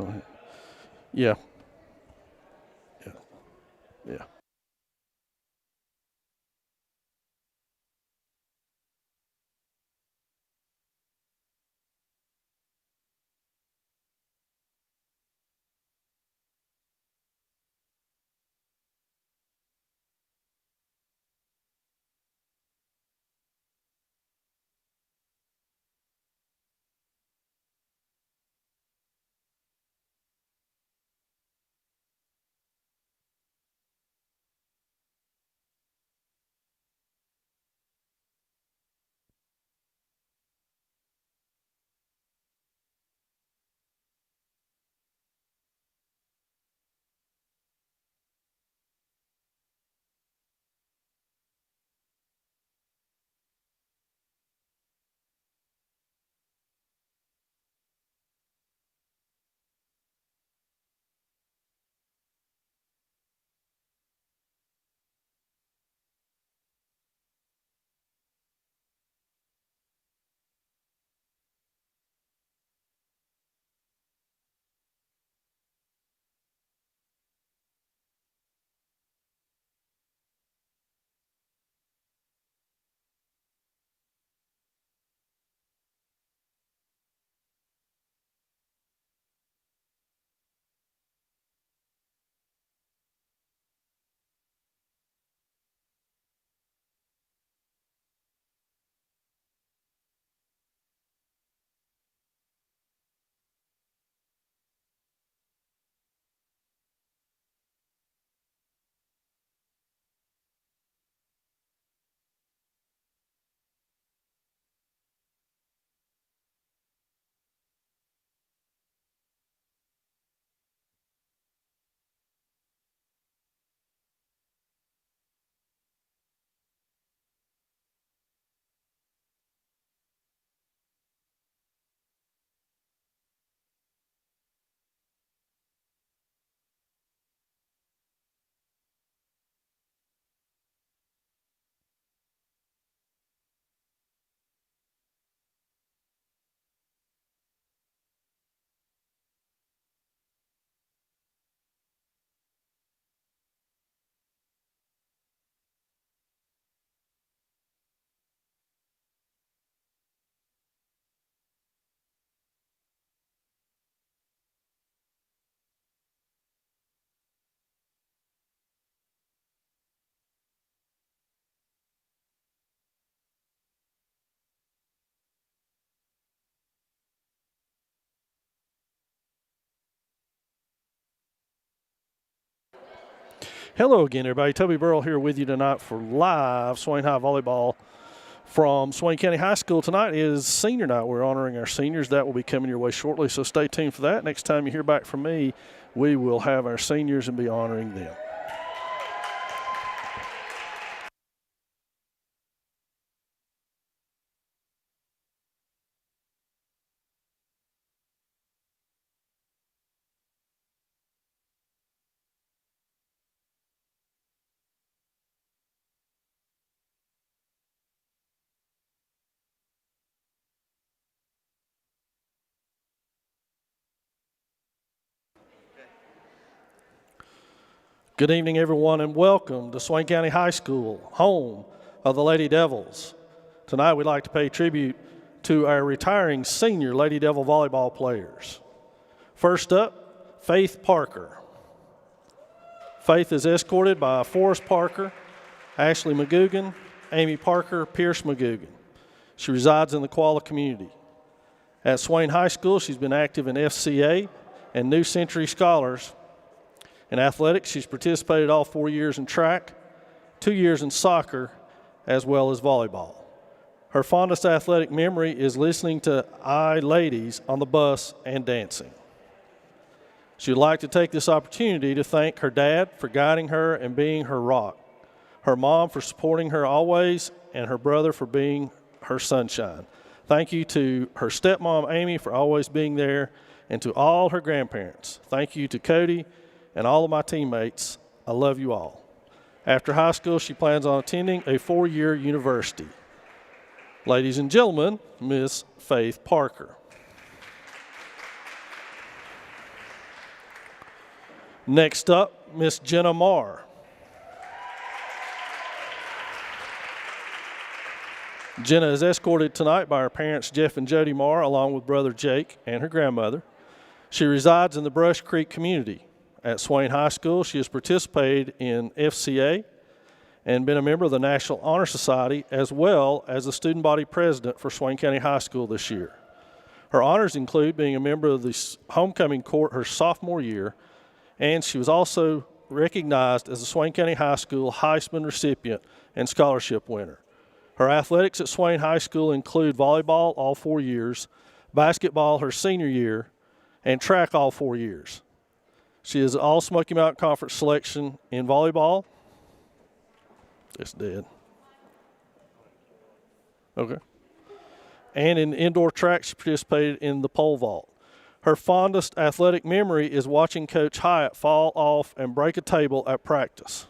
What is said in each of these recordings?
Yeah. Yeah. Yeah. Hello again, everybody. Toby Burrell here with you tonight for live Swain High Volleyball from Swain County High School. Tonight is senior night. We're honoring our seniors. That will be coming your way shortly, so stay tuned for that. Next time you hear back from me, we will have our seniors and be honoring them. Good evening, everyone, and welcome to Swain County High School, home of the Lady Devils. Tonight, we'd like to pay tribute to our retiring senior Lady Devil volleyball players. First up, Faith Parker. Faith is escorted by Forrest Parker, Ashley McGugan, Amy Parker, Pierce McGugan. She resides in the Koala community. At Swain High School, she's been active in FCA and New Century Scholars. In athletics, she's participated all 4 years in track, 2 years in soccer, as well as volleyball. Her fondest athletic memory is listening to I Ladies on the bus and dancing. She would like to take this opportunity to thank her dad for guiding her and being her rock, her mom for supporting her always, and her brother for being her sunshine. Thank you to her stepmom, Amy, for always being there, and to all her grandparents. Thank you to Cody and all of my teammates. I love you all. After high school, she plans on attending a 4-year university. Ladies and gentlemen, Miss Faith Parker. Next up, Miss Jenna Marr. Jenna is escorted tonight by her parents, Jeff and Jody Marr, along with brother Jake and her grandmother. She resides in the Brush Creek community. At Swain High School, she has participated in FCA and been a member of the National Honor Society, as well as the student body president for Swain County High School this year. Her honors include being a member of the homecoming court her sophomore year, and she was also recognized as a Swain County High School Heisman recipient and scholarship winner. Her athletics at Swain High School include volleyball all 4 years, basketball her senior year, and track all 4 years. She is all Smoky Mountain Conference selection in volleyball. It's dead. Okay. And in indoor track, she participated in the pole vault. Her fondest athletic memory is watching Coach Hyatt fall off and break a table at practice.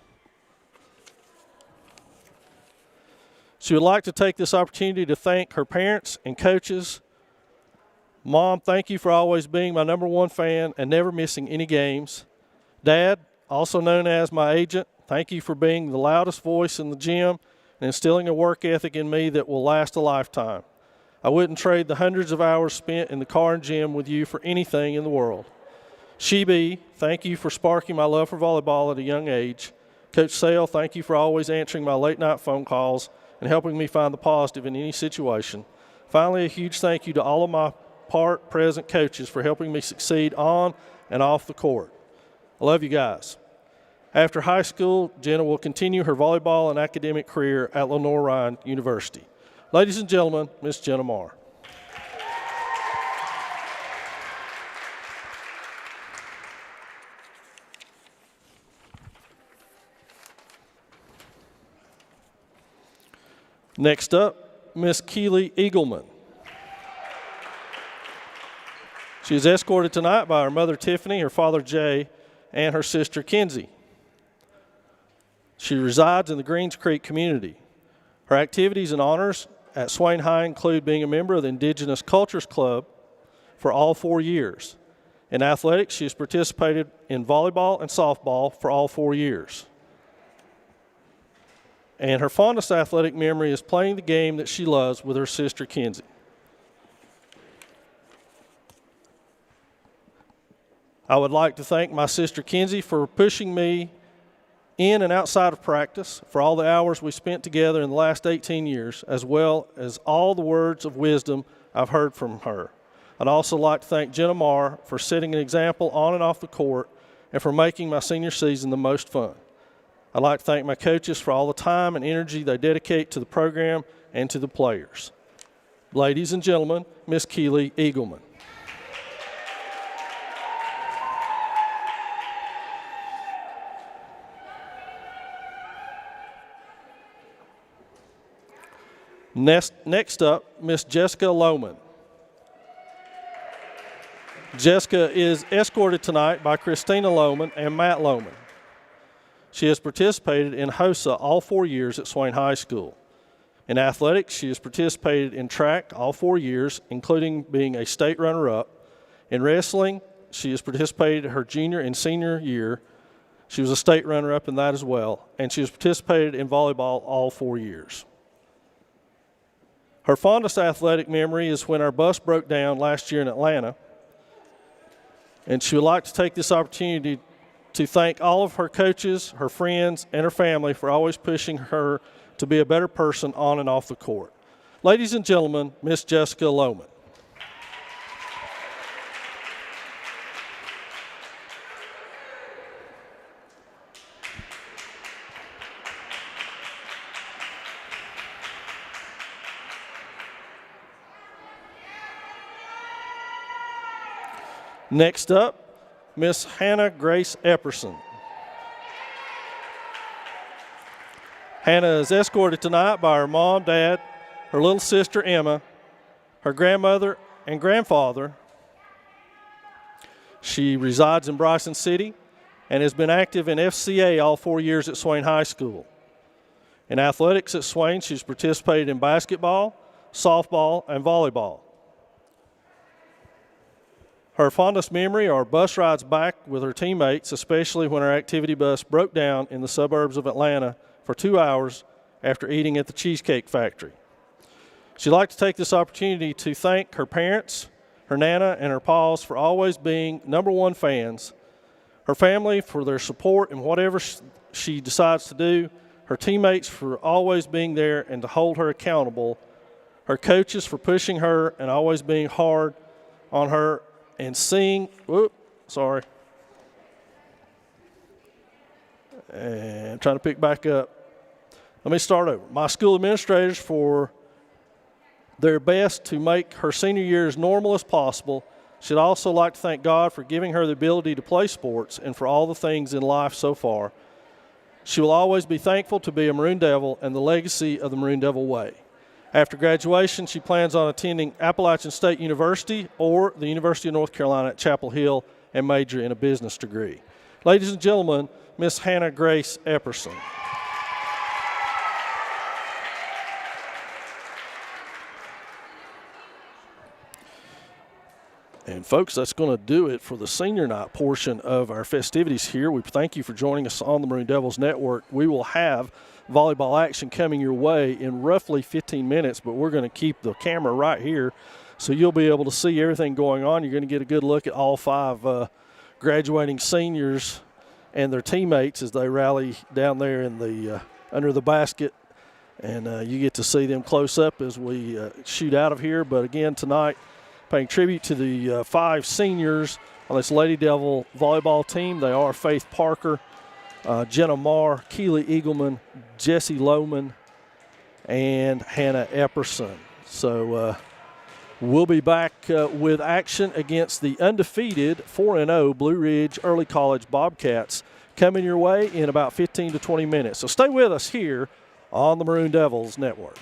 She would like to take this opportunity to thank her parents and coaches. Mom, thank you for always being my #1 fan and never missing any games. Dad, also known as my agent, thank you for being the loudest voice in the gym and instilling a work ethic in me that will last a lifetime. I wouldn't trade the hundreds of hours spent in the car and gym with you for anything in the world. She-Bee, thank you for sparking my love for volleyball at a young age. Coach Sale, thank you for always answering my late-night phone calls and helping me find the positive in any situation. Finally, a huge thank you to all of my present coaches for helping me succeed on and off the court. I love you guys. After high school, Jenna will continue her volleyball and academic career at Lenore-Ryan University. Ladies and gentlemen, Miss Jenna Marr. Next up, Miss Keely Eagleman. She is escorted tonight by her mother, Tiffany, her father, Jay, and her sister, Kenzie. She resides in the Greens Creek community. Her activities and honors at Swain High include being a member of the Indigenous Cultures Club for all 4 years. In athletics, she has participated in volleyball and softball for all 4 years. And her fondest athletic memory is playing the game that she loves with her sister, Kenzie. I would like to thank my sister Kenzie for pushing me in and outside of practice, for all the hours we spent together in the last 18 years, as well as all the words of wisdom I've heard from her. I'd also like to thank Jenna Marr for setting an example on and off the court and for making my senior season the most fun. I'd like to thank my coaches for all the time and energy they dedicate to the program and to the players. Ladies and gentlemen, Miss Keely Eagleman. Next up, Miss Jessica Lohman. Jessica is escorted tonight by Christina Lohman and Matt Lohman. She has participated in HOSA all 4 years at Swain High School. In athletics, she has participated in track all 4 years, including being a state runner-up. In wrestling, she has participated her junior and senior year. She was a state runner-up in that as well. And she has participated in volleyball all 4 years. Her fondest athletic memory is when our bus broke down last year in Atlanta. And she would like to take this opportunity to thank all of her coaches, her friends, and her family for always pushing her to be a better person on and off the court. Ladies and gentlemen, Miss Jessica Lohman. Next up, Miss Hannah Grace Epperson. Hannah is escorted tonight by her mom, dad, her little sister Emma, her grandmother and grandfather. She resides in Bryson City and has been active in FCA all 4 years at Swain High School. In athletics at Swain, she's participated in basketball, softball, and volleyball. Her fondest memory are bus rides back with her teammates, especially when her activity bus broke down in the suburbs of Atlanta for 2 hours after eating at the Cheesecake Factory. She'd like to take this opportunity to thank her parents, her Nana, and her paws for always being #1 fans, her family for their support in whatever she decides to do, her teammates for always being there and to hold her accountable, her coaches for pushing her and always being hard on her and seeing, and trying to pick back up. Let me start over. My school administrators for their best to make her senior year as normal as possible. She'd also like to thank God for giving her the ability to play sports and for all the things in life so far. She will always be thankful to be a Maroon Devil and the legacy of the Maroon Devil way. After graduation, she plans on attending Appalachian State University or the University of North Carolina at Chapel Hill and major in a business degree. Ladies and gentlemen, Miss Hannah Grace Epperson. And folks, that's going to do it for the senior night portion of our festivities here. We thank you for joining us on the Maroon Devils Network. We will have volleyball action coming your way in roughly 15 minutes, but we're going to keep the camera right here so you'll be able to see everything going on. You're going to get a good look at all 5 graduating seniors and their teammates as they rally down there in the under the basket, and you get to see them close up as we shoot out of here. But again, tonight, paying tribute to the 5 seniors on this Lady Devil volleyball team. They are Faith Parker, Jenna Marr, Keely Eagleman, Jessie Lohman, and Hannah Epperson. So we'll be back with action against the undefeated 4-0 Blue Ridge Early College Bobcats coming your way in about 15 to 20 minutes. So stay with us here on the Maroon Devils Network.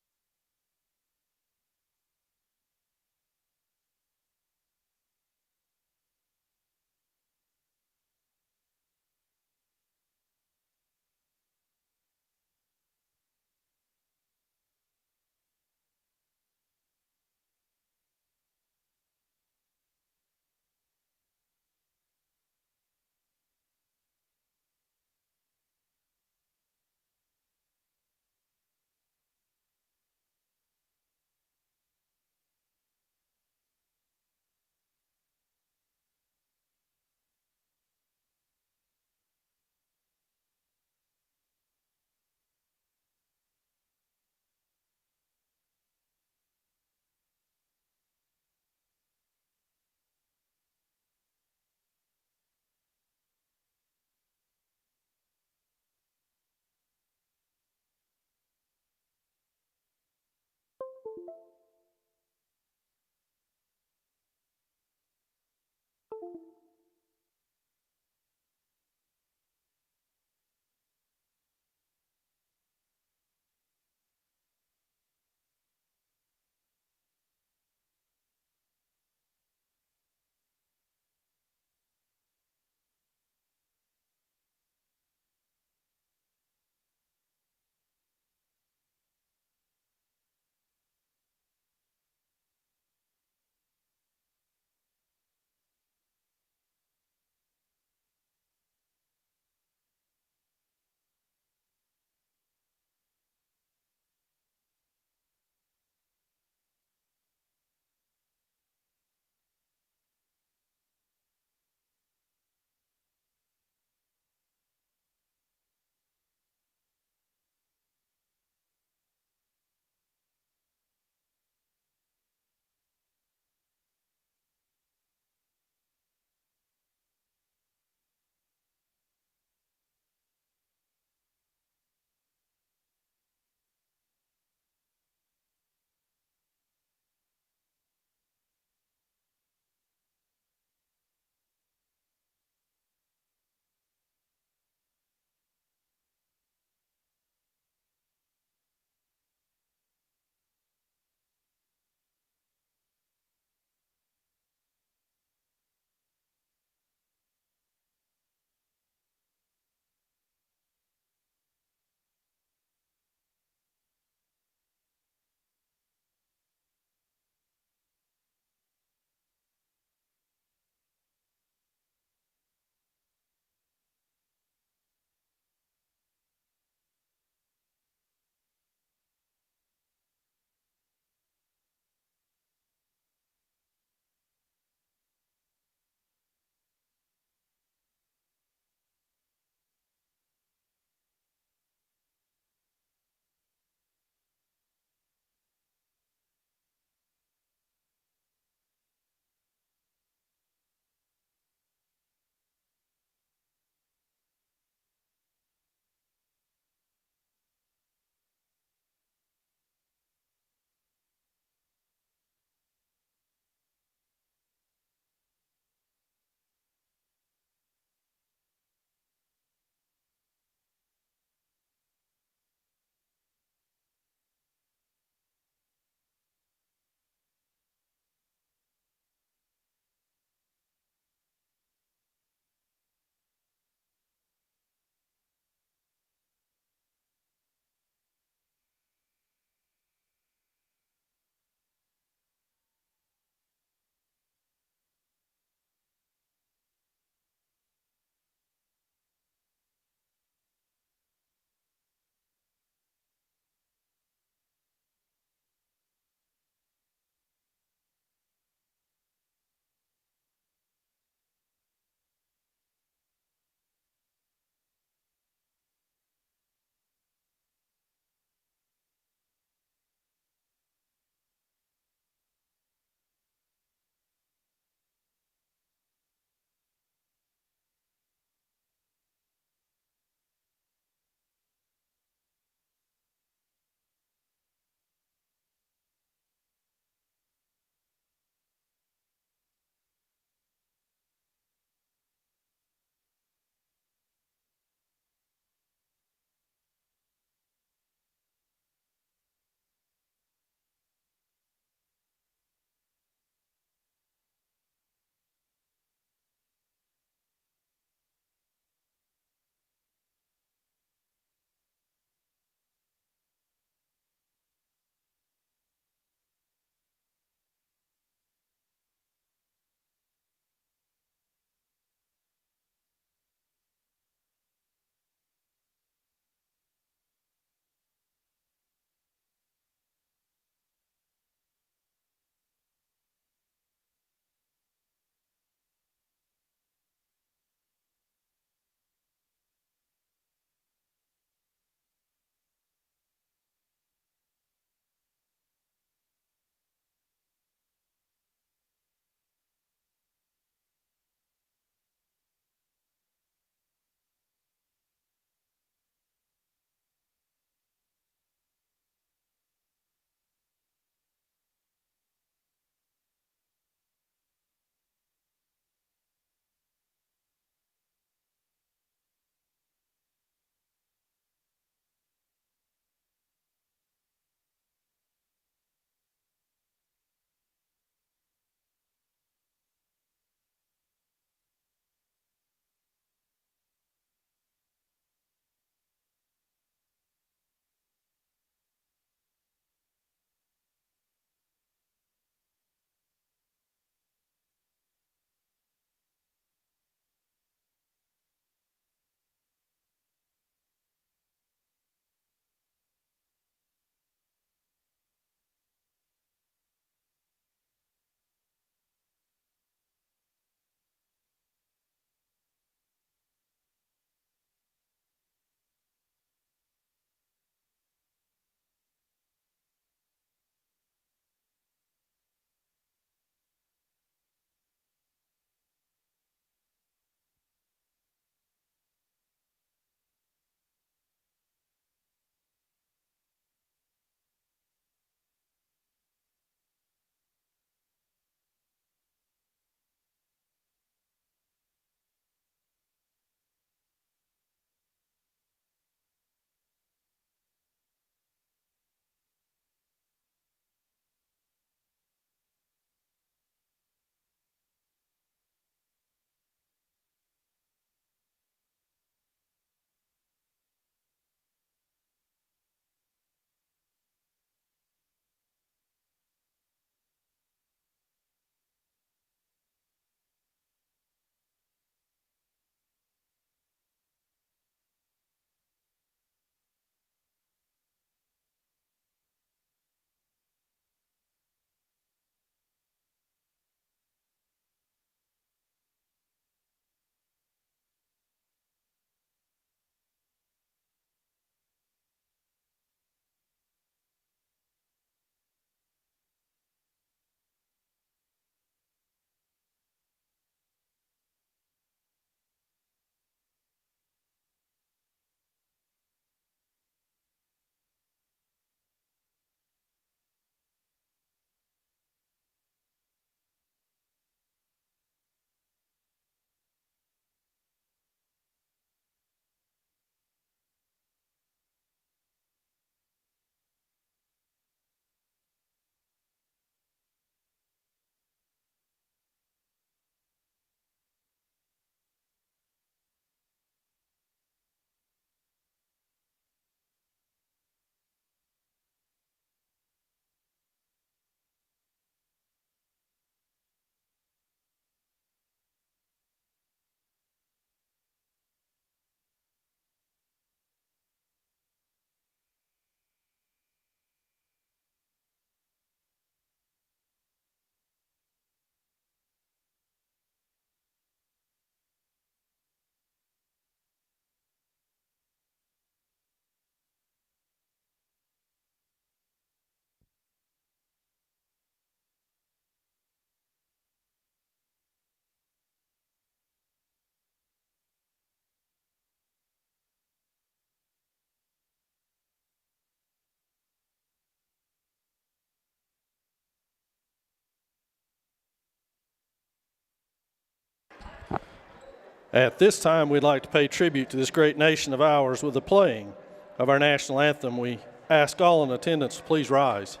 At this time, we'd like to pay tribute to this great nation of ours with the playing of our national anthem. We ask all in attendance to please rise.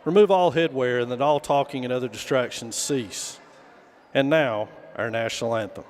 Remove all headwear and that all talking and other distractions cease. And now, our national anthem.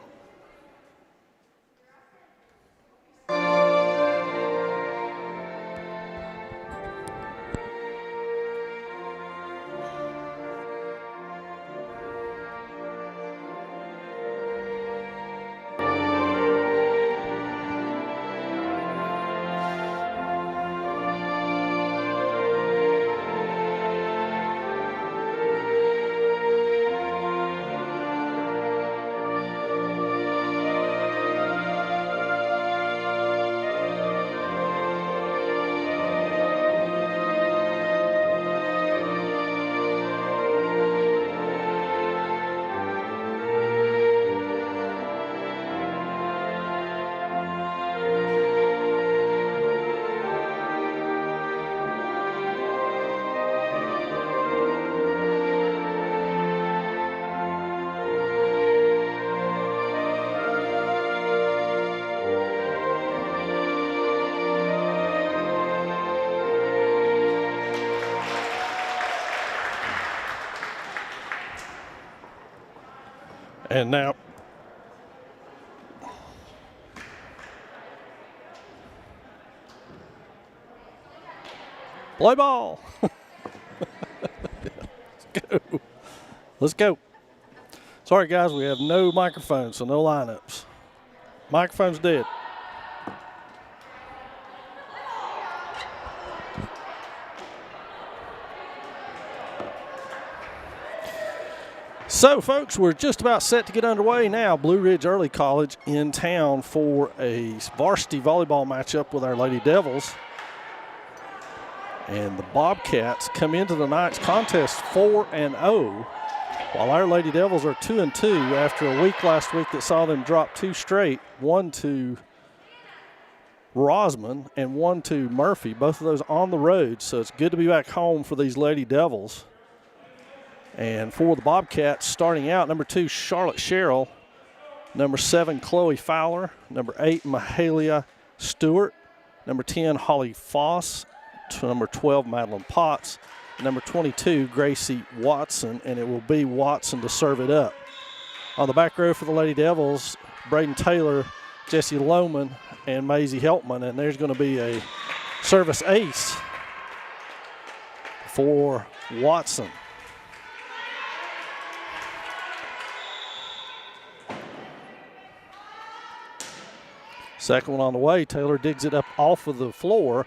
And now, play ball. Let's go. Let's go. Sorry, guys, we have no microphones, so no lineups. Microphone's dead. So, folks, we're just about set to get underway now. Blue Ridge Early College in town for a varsity volleyball matchup with our Lady Devils. And the Bobcats come into tonight's contest 4-0, while our Lady Devils are 2-2 after a week last week that saw them drop two straight, one to Rosman and one to Murphy, both of those on the road. So it's good to be back home for these Lady Devils. And for the Bobcats, starting out, number 2, Charlotte Sherrill, number 7, Chloe Fowler, number 8, Mahalia Stewart, number 10, Holly Foss, number 12, Madeline Potts, and number 22, Gracie Watson, and it will be Watson to serve it up. On the back row for the Lady Devils, Braden Taylor, Jesse Lohman, and Maisie Heltman, and there's going to be a service ace for Watson. Second one on the way, Taylor digs it up off of the floor,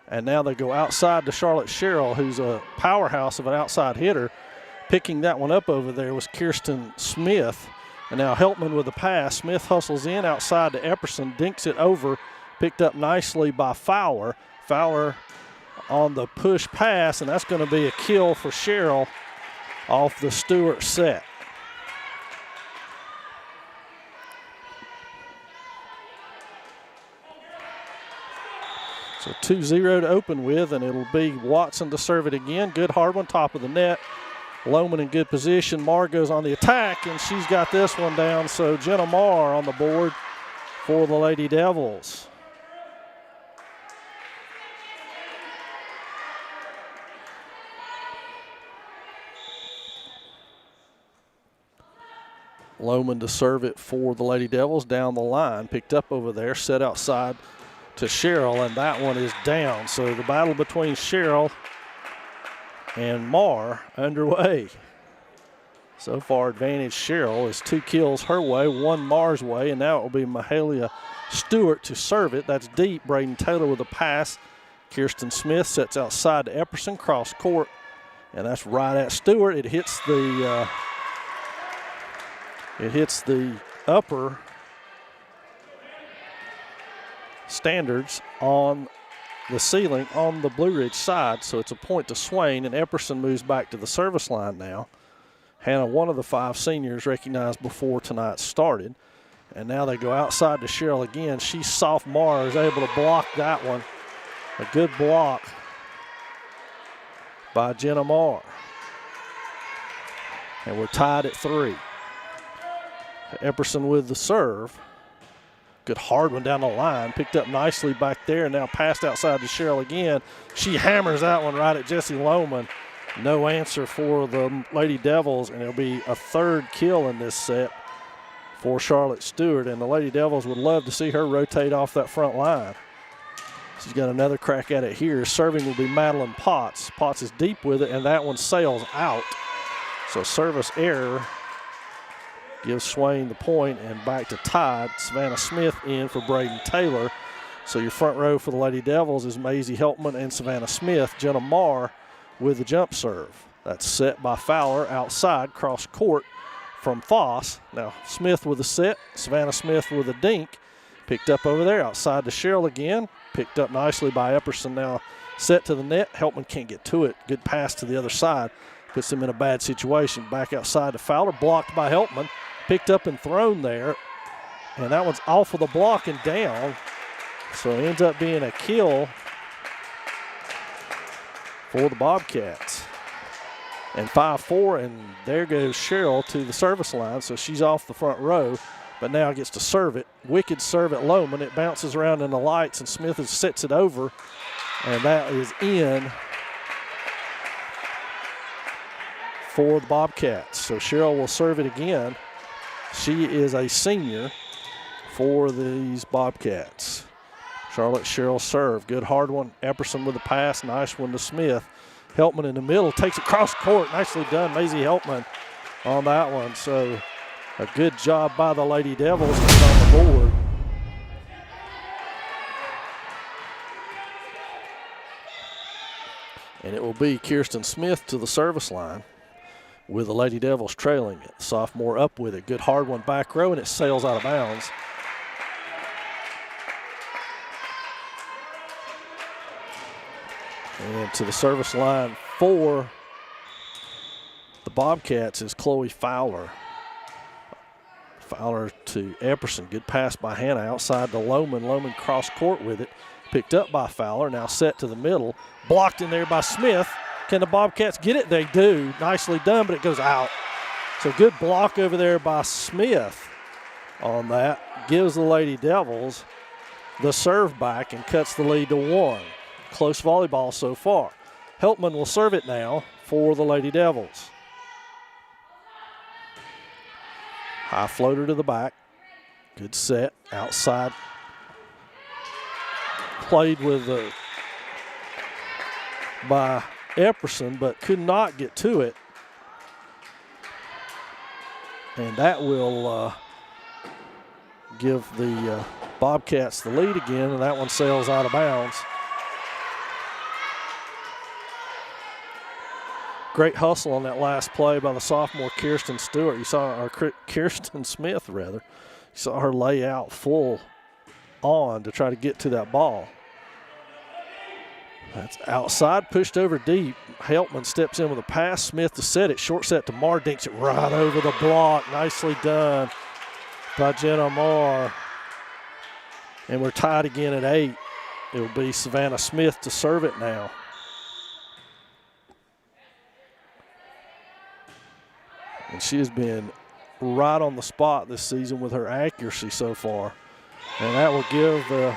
and now they go outside to Charlotte Sherrill, who's a powerhouse of an outside hitter. Picking that one up over there was Kirsten Smith, and now Heltman with the pass. Smith hustles in outside to Epperson, dinks it over, picked up nicely by Fowler. Fowler on the push pass, and that's going to be a kill for Sherrill off the Stewart set. So 2-0 to open with, and it'll be Watson to serve it again. Good hard one, top of the net. Lohman in good position. Marr goes on the attack, and she's got this one down. So Jenna Marr on the board for the Lady Devils. Lohman to serve it for the Lady Devils down the line. Picked up over there, set outside to Sherrill, and that one is down. So the battle between Sherrill and Marr underway. So far, advantage Sherrill is 2 kills her way, 1 Marr's way, and now it will be Mahalia Stewart to serve it. That's deep. Braden Taylor with a pass. Kirsten Smith sets outside to Epperson, cross court, and that's right at Stewart. It hits the upper standards on the ceiling on the Blue Ridge side, so it's a point to Swain, and Epperson moves back to the service line now. Hannah, one of the 5 seniors, recognized before tonight started, and now they go outside to Sherrill again. She's soft. Marr is able to block that one. A good block by Jenna Marr. And we're tied at 3. Epperson with the serve. Good hard one down the line. Picked up nicely back there, and now passed outside to Cheryl again. She hammers that one right at Jessie Lohman. No answer for the Lady Devils, and it'll be a third kill in this set for Charlotte Stewart. And the Lady Devils would love to see her rotate off that front line. She's got another crack at it here. Serving will be Madeline Potts. Potts is deep with it, and that one sails out. So service error gives Swain the point, and back to tied. Savannah Smith in for Braden Taylor. So your front row for the Lady Devils is Maisie Helpman and Savannah Smith. Jenna Marr with the jump serve. That's set by Fowler outside, cross court from Foss. Now Smith with the set, Savannah Smith with a dink. Picked up over there, outside to Cheryl again. Picked up nicely by Epperson, now set to the net. Helpman can't get to it. Good pass to the other side. Puts him in a bad situation. Back outside to Fowler, blocked by Helpman. Picked up and thrown there, and that one's off of the block and down. So it ends up being a kill for the Bobcats. And 5-4, and there goes Cheryl to the service line, so she's off the front row, but now gets to serve it. Wicked serve at Lohman. It bounces around in the lights, and Smith sets it over, and that is in for the Bobcats. So Cheryl will serve it again. She is a senior for these Bobcats. Charlotte Cheryl serve. Good hard one. Epperson with the pass. Nice one to Smith. Helpman in the middle. Takes it cross court. Nicely done. Maisie Helpman on that one. So a good job by the Lady Devils to get on the board. And it will be Kirsten Smith to the service line, with the Lady Devils trailing it. Sophomore up with it. Good hard one back row, and it sails out of bounds. And to the service line for the Bobcats is Chloe Fowler. Fowler to Epperson. Good pass by Hannah outside to Lohman. Lohman cross court with it. Picked up by Fowler. Now set to the middle. Blocked in there by Smith. Can the Bobcats get it? They do. Nicely done, but it goes out. So good block over there by Smith on that. Gives the Lady Devils the serve back and cuts the lead to 1. Close volleyball so far. Helpman will serve it now for the Lady Devils. High floater to the back. Good set. Outside. Played with by Epperson, but could not get to it. And that will give the Bobcats the lead again, and that one sails out of bounds. Great hustle on that last play by the sophomore Kirsten Stewart. You saw, or Kirsten Smith rather. You saw her lay out full on to try to get to that ball. That's outside, pushed over deep. Helpman steps in with a pass. Smith to set it. Short set to Marr. Dinks it right over the block. Nicely done by Jenna Marr. And we're tied again at 8. It will be Savannah Smith to serve it now. And she has been right on the spot this season with her accuracy so far. And that will give the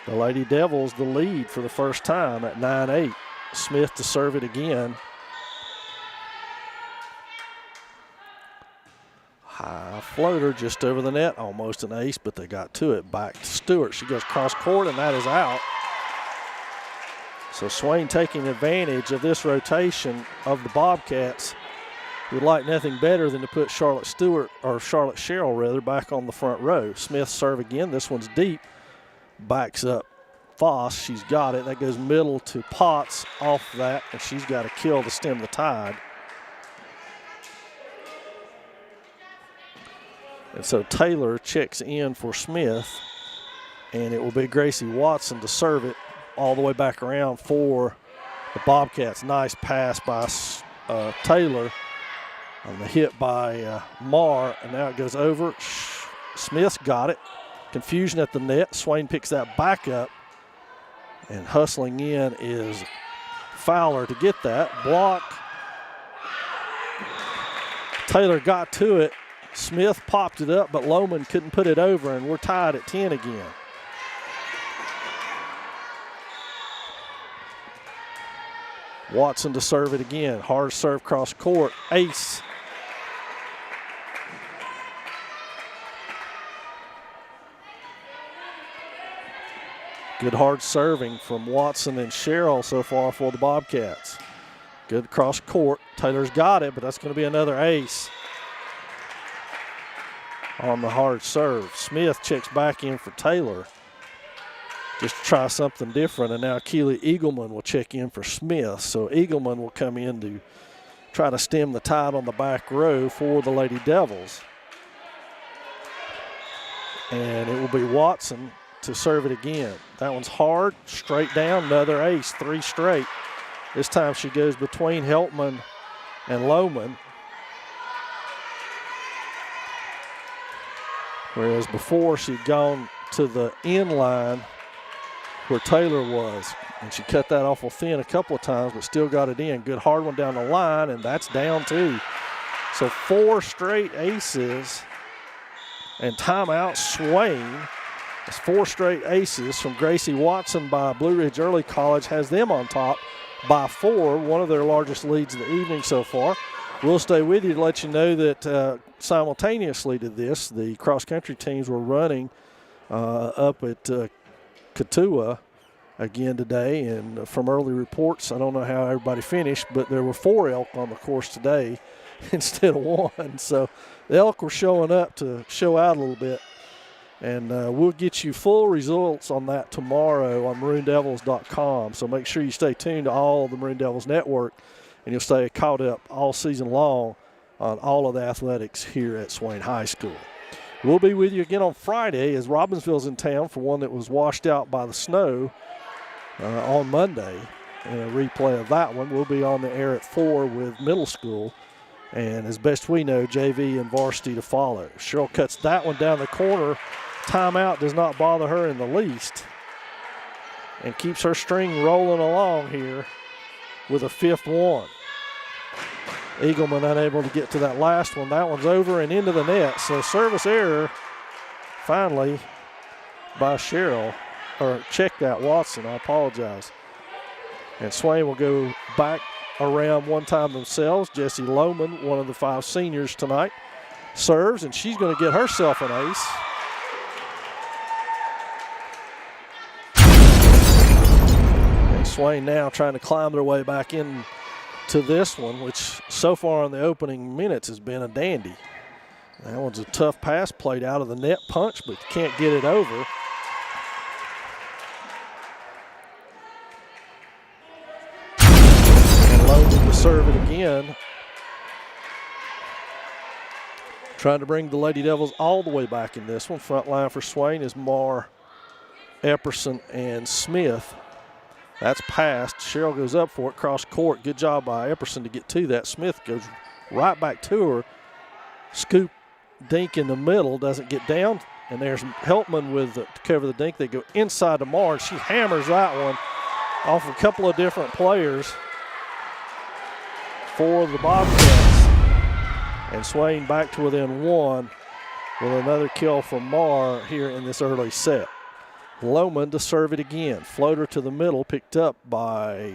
Lady Devils the lead for the first time at 9-8. Smith to serve it again. High floater just over the net, almost an ace, but they got to it. Back to Stewart. She goes cross court, and that is out. So Swain taking advantage of this rotation of the Bobcats, would like nothing better than to put Charlotte Stewart, or Charlotte Cheryl rather, back on the front row. Smith serve again. This one's deep. Backs up Foss. She's got it. That goes middle to Potts off that, and she's got a kill to stem the tide. And so Taylor checks in for Smith, and it will be Gracie Watson to serve it all the way back around for the Bobcats. Nice pass by Taylor on the hit by Marr, and now it goes over. Smith's got it. Confusion at the net. Swain picks that back up, and hustling in is Fowler to get that. Block. Taylor got to it. Smith popped it up, but Lohman couldn't put it over, and we're tied at 10 again. Watson to serve it again. Hard serve cross court. Ace. Good hard serving from Watson and Sherrill so far for the Bobcats. Good cross court. Taylor's got it, but that's going to be another ace on the hard serve. Smith checks back in for Taylor just to try something different, and now Keely Eagleman will check in for Smith. So Eagleman will come in to try to stem the tide on the back row for the Lady Devils. And it will be Watson to serve it again. That one's hard, straight down, another ace, 3 straight. This time she goes between Heltman and Lohman. Whereas before she'd gone to the end line where Taylor was. And she cut that awful thin a couple of times, but still got it in. Good hard one down the line, and that's down too. So 4 straight aces. And timeout, Swain. It's 4 straight aces from Gracie Watson by Blue Ridge Early College, has them on top by 4, one of their largest leads of the evening so far. We'll stay with you to let you know that simultaneously to this, the cross-country teams were running up at Katua again today. And from early reports, I don't know how everybody finished, but there were 4 elk on the course today instead of 1. So the elk were showing up to show out a little bit. And we'll get you full results on that tomorrow on maroondevils.com. So make sure you stay tuned to all the Maroon Devils Network, and you'll stay caught up all season long on all of the athletics here at Swain High School. We'll be with you again on Friday as Robbinsville's in town for one that was washed out by the snow on Monday. And a replay of that one. We'll be on the air at 4 with middle school. And as best we know, JV and varsity to follow. Sherrill cuts that one down the corner. Timeout does not bother her in the least and keeps her string rolling along here with a 5th one. Eagleman unable to get to that last one. That one's over and into the net. So service error finally by Sherrill, or check that, Watson, I apologize. And Swain will go back around one time themselves. Jessie Lohman, one of the 5 seniors tonight, serves, and she's going to get herself an ace. And Swain now trying to climb their way back in to this one, which so far in the opening minutes has been a dandy. That one's a tough pass, played out of the net punch, but can't get it over. To serve it again. Trying to bring the Lady Devils all the way back in this one. Front line for Swain is Marr, Epperson, and Smith. That's passed. Sherrill goes up for it, cross court. Good job by Epperson to get to that. Smith goes right back to her. Scoop dink in the middle, doesn't get down. And there's Heltman with to cover the dink. They go inside to Marr, and she hammers that one off a couple of different players for the Bobcats. And Swain back to within 1 with another kill from Marr here in this early set. Lohman to serve it again. Floater to the middle, picked up by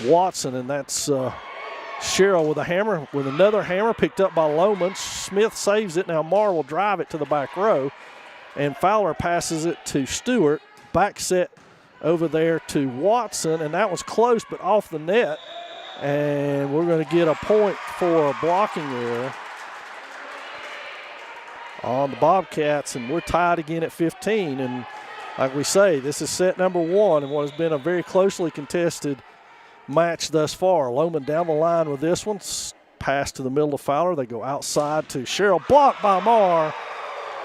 Watson, and that's Sherrill with a hammer, with another hammer picked up by Lohman. Smith saves it. Now Marr will drive it to the back row, and Fowler passes it to Stewart. Back set over there to Watson, and that was close but off the net. And we're going to get a point for a blocking error on the Bobcats, and we're tied again at 15. And like we say, this is set number 1 in what has been a very closely contested match thus far. Lohman down the line with this one. Pass to the middle of Fowler. They go outside to Sherrill. Blocked by Marr.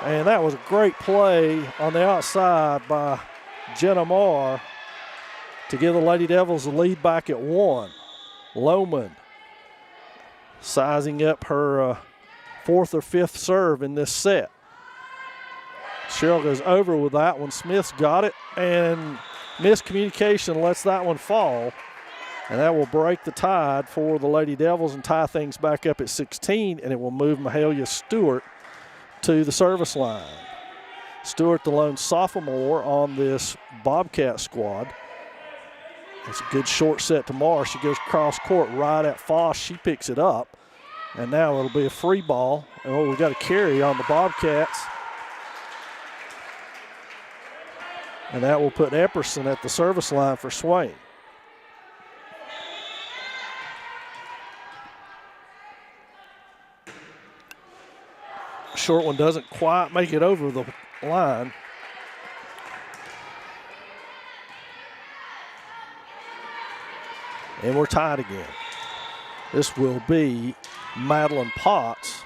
And that was a great play on the outside by Jenna Marr to give the Lady Devils the lead back at 1. Lohman sizing up her 4th or 5th serve in this set. Sherrill goes over with that one. Smith's got it, and miscommunication lets that one fall. And that will break the tide for the Lady Devils and tie things back up at 16, and it will move Mahalia Stewart to the service line. Stewart, the lone sophomore on this Bobcat squad. It's a good short set to Marr. She goes cross court right at Foss. She picks it up. And now it'll be a free ball. Oh, we got a carry on the Bobcats. And that will put Epperson at the service line for Swain. Short one doesn't quite make it over the line. And we're tied again. This will be Madeline Potts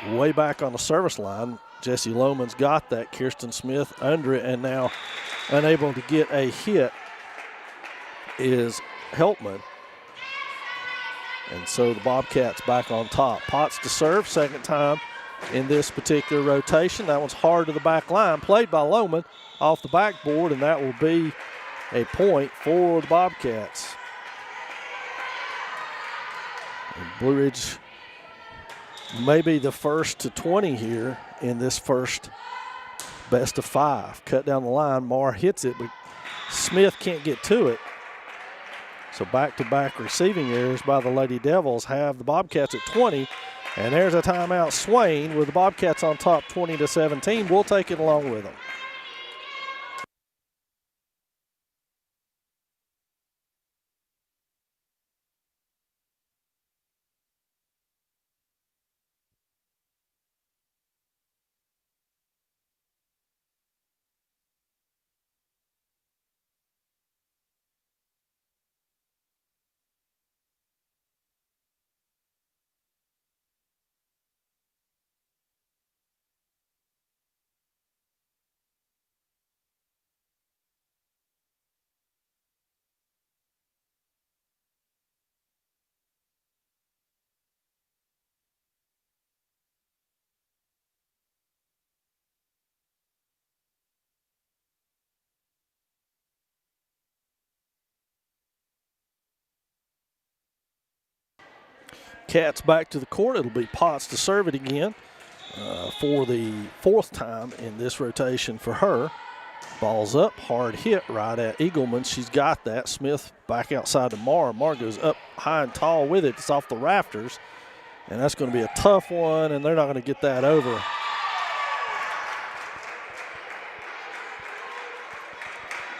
way back on the service line. Jessie Lohman's got that. Kirsten Smith under it, and now unable to get a hit is Heltman. And so the Bobcats back on top. Potts to serve, second time in this particular rotation. That one's hard to the back line, played by Lohman off the backboard, and that will be a point for the Bobcats. And Blue Ridge may be the first to 20 here in this first best of 5. Cut down the line, Marr hits it, but Smith can't get to it. So back-to-back receiving errors by the Lady Devils have the Bobcats at 20. And there's a timeout. Swain with the Bobcats on top 20-17. We'll take it along with them. Cats back to the court. It'll be Potts to serve it again for the 4th time in this rotation for her. Ball's up, hard hit right at Eagleman. She's got that. Smith back outside to Marr. Marr goes up high and tall with it. It's off the rafters, and that's going to be a tough one, and they're not going to get that over.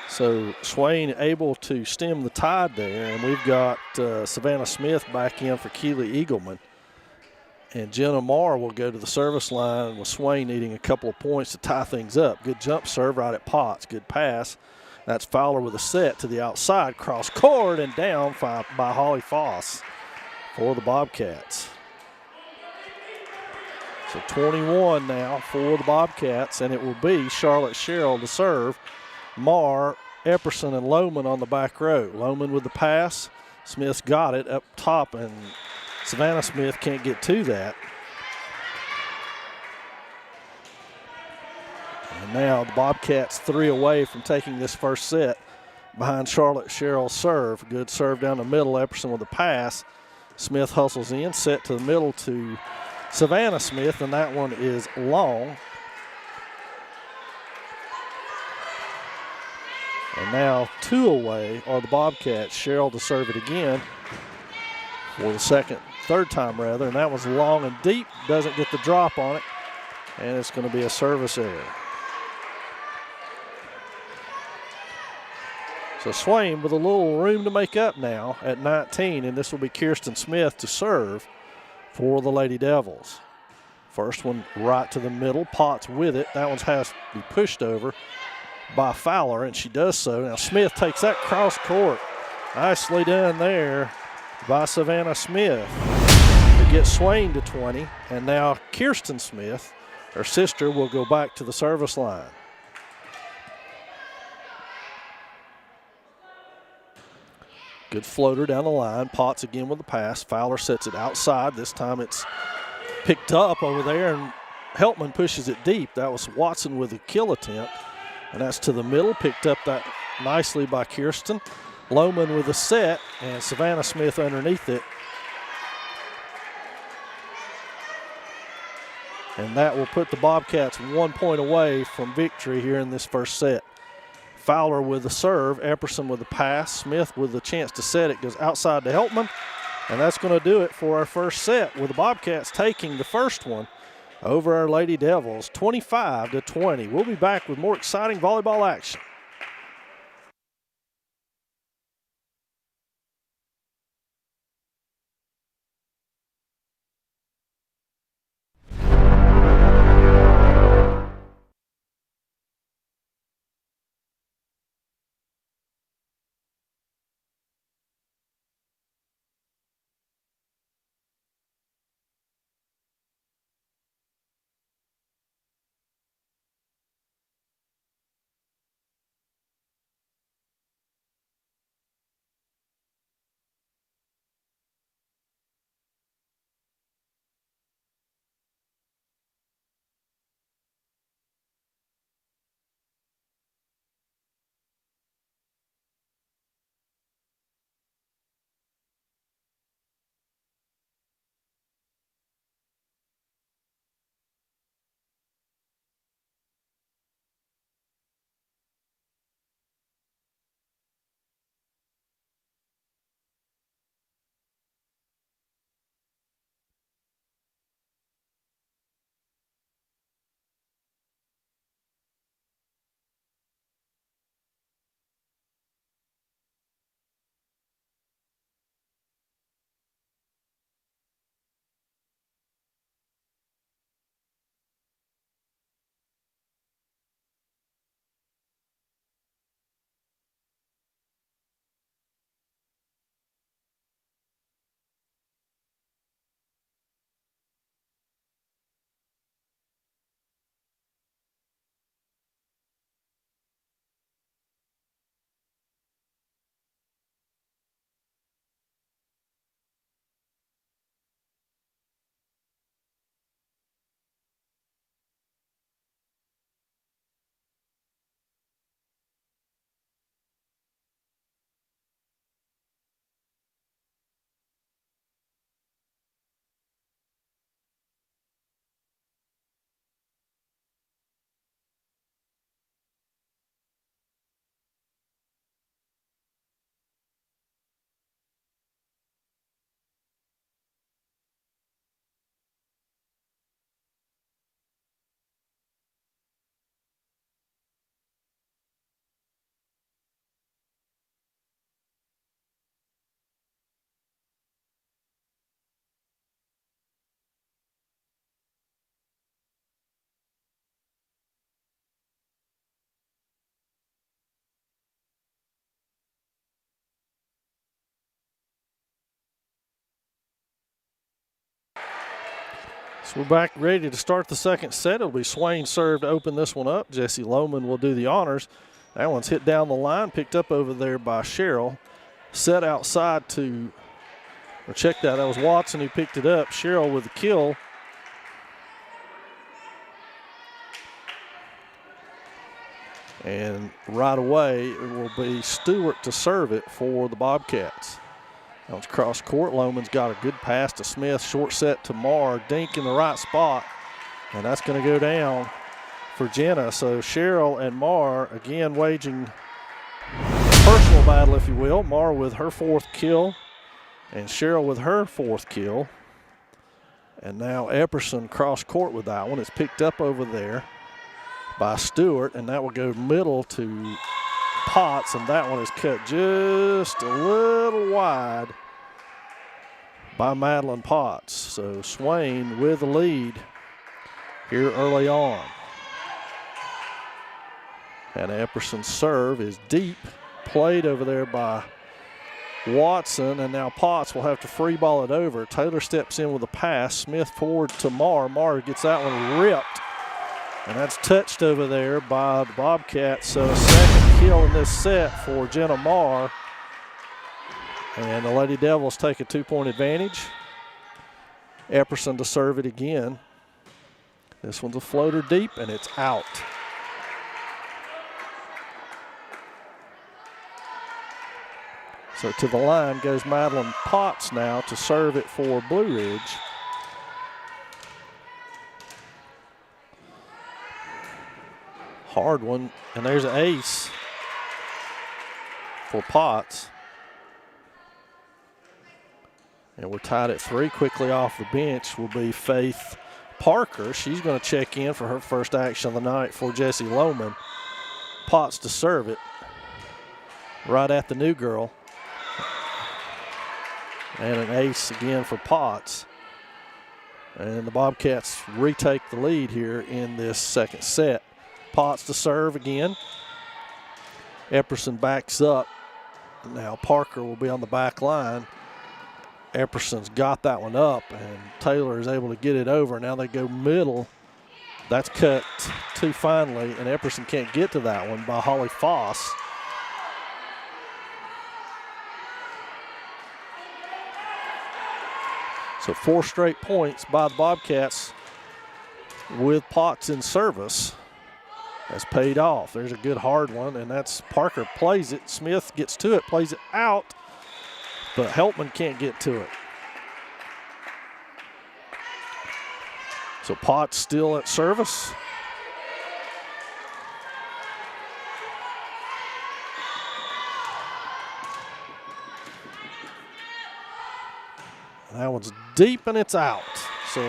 So Swain able to stem the tide there, and we've got Savannah Smith back in for Keely Eagleman. And Jenna Marr will go to the service line with Swain needing a couple of points to tie things up. Good jump serve right at Potts. Good pass. That's Fowler with a set to the outside, cross court and down by Holly Foss for the Bobcats. So 21 now for the Bobcats, and it will be Charlotte Sherrill to serve. Marr, Epperson, and Lohman on the back row. Lohman with the pass. Smith's got it up top, and Savannah Smith can't get to that. And now the Bobcats 3 away from taking this first set behind Charlotte Sherrill's serve. Good serve down the middle. Epperson with the pass. Smith hustles in, set to the middle to Savannah Smith, and that one is long. And now 2 away are the Bobcats. Sherrill to serve it again for the third time rather, and that was long and deep. Doesn't get the drop on it, and it's going to be a service error. So Swain with a little room to make up now at 19, and this will be Kirsten Smith to serve for the Lady Devils. First one right to the middle. Potts with it. That one has to be pushed over by Fowler, and she does so. Now Smith takes that cross court. Nicely done there by Savannah Smith to get Swain to 20. And now Kirsten Smith, her sister, will go back to the service line. Good floater down the line. Potts again with the pass. Fowler sets it outside. This time it's picked up over there, and Heltman pushes it deep. That was Watson with a kill attempt. And that's to the middle, picked up that nicely by Kirsten. Lohman with a set, and Savannah Smith underneath it. And that will put the Bobcats 1 point away from victory here in this first set. Fowler with the serve, Epperson with the pass, Smith with the chance to set it, goes outside to Heltman. And that's going to do it for our first set, with the Bobcats taking the first one over our Lady Devils, 25-20. We'll be back with more exciting volleyball action. So we're back ready to start the second set. It'll be Swain serve to open this one up. Jesse Lohman will do the honors. That one's hit down the line, picked up over there by Cheryl. Set outside to, or check that was Watson who picked it up. Cheryl with the kill. And right away, it will be Stewart to serve it for the Bobcats. That was cross court. Lohman's got a good pass to Smith. Short set to Marr. Dink in the right spot. And that's going to go down for Jenna. So Cheryl and Marr again waging personal battle, if you will. Marr with her fourth kill and Cheryl with her fourth kill. And now Epperson cross court with that one. It's picked up over there by Stewart, and that will go middle to Potts, and that one is cut just a little wide by Madeline Potts. So Swain with the lead here early on. And Epperson's serve is deep, played over there by Watson, and now Potts will have to free ball it over. Taylor steps in with a pass. Smith forward to Marr. Marr gets that one ripped, and that's touched over there by the Bobcats. So a second kill in this set for Jenna Marr. And the Lady Devils take a 2-point advantage. Epperson to serve it again. This one's a floater deep, and it's out. So to the line goes Madeline Potts now to serve it for Blue Ridge. Hard one, and there's an ace for Potts. And we're tied at 3. Quickly off the bench will be Faith Parker. She's going to check in for her first action of the night for Jessie Lohman. Potts to serve it right at the new girl. And an ace again for Potts. And the Bobcats retake the lead here in this second set. Potts to serve again. Epperson backs up. Now Parker will be on the back line. Epperson's got that one up, and Taylor is able to get it over. Now they go middle. That's cut too finely, and Epperson can't get to that one by Holly Foss. So 4 straight points by the Bobcats with Potts in service has paid off. There's a good hard one, and that's Parker plays it. Smith gets to it, plays it out, but Heltman can't get to it. So Potts still at service. That one's deep and it's out. So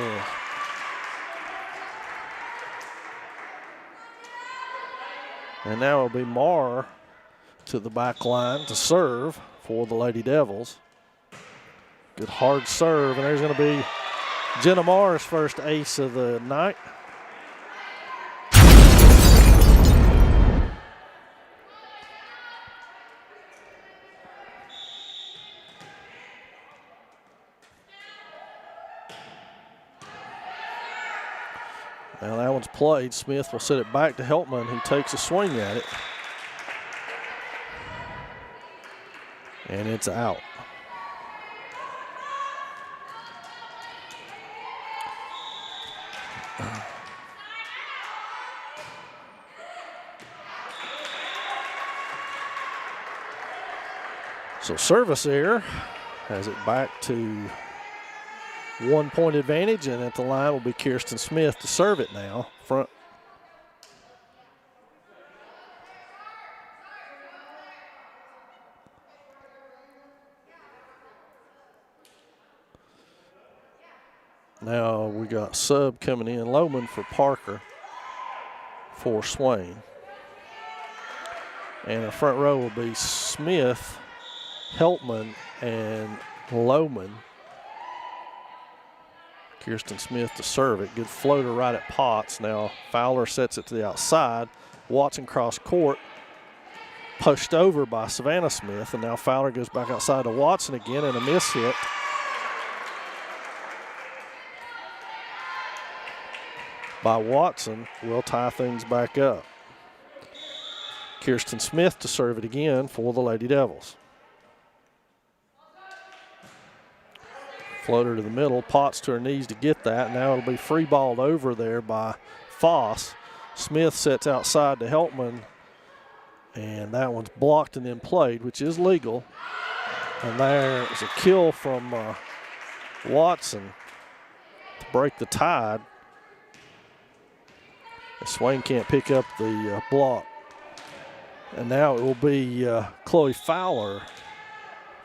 and now it'll be Marr to the back line to serve for the Lady Devils. Good hard serve, and there's going to be Jenna Marr's first ace of the night. Now that one's played. Smith will set it back to Heltman, who takes a swing at it. And it's out. So service error has it back to 1 point advantage, and at the line will be Kirsten Smith to serve it now. Front. Now we got sub coming in, Lohman for Parker for Swain. And the front row will be Smith, Heltman, and Lohman. Kirsten Smith to serve it. Good floater right at Potts. Now Fowler sets it to the outside. Watson cross court. Pushed over by Savannah Smith. And now Fowler goes back outside to Watson again, and a miss hit. By Watson will tie things back up. Kirsten Smith to serve it again for the Lady Devils. Floater to the middle, Potts to her knees to get that. Now it'll be free balled over there by Foss. Smith sets outside to Heltman, and that one's blocked and then played, which is legal. And there's a kill from Watson to break the tide. Swain can't pick up the block. And now it will be Chloe Fowler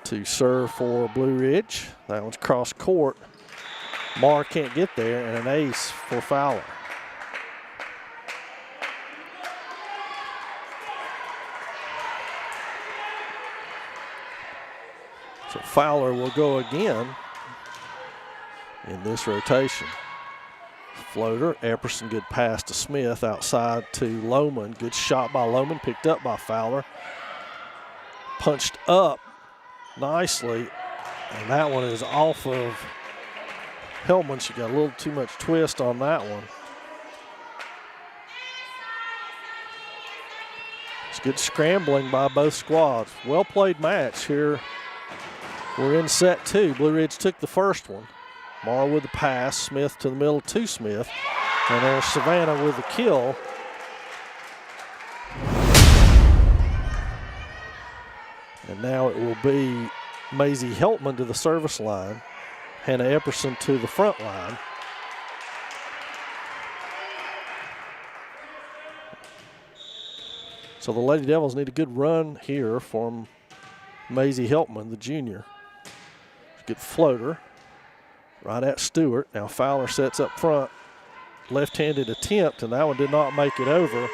to serve for Blue Ridge. That one's cross court. Marr can't get there, and an ace for Fowler. So Fowler will go again in this rotation. Floater, Epperson, good pass to Smith, outside to Lohman. Good shot by Lohman, picked up by Fowler. Punched up nicely, and that one is off of Heltman. She got a little too much twist on that one. It's good scrambling by both squads. Well played match here. We're in set 2. Blue Ridge took the first one. Marr with the pass, Smith to the middle to Smith, and there's Savannah with the kill. And now it will be Maisie Heltman to the service line, Hannah Epperson to the front line. So the Lady Devils need a good run here from Maisie Helpman, the junior. Good floater right at Stewart. Now Fowler sets up front. Left-handed attempt, and that one did not make it over.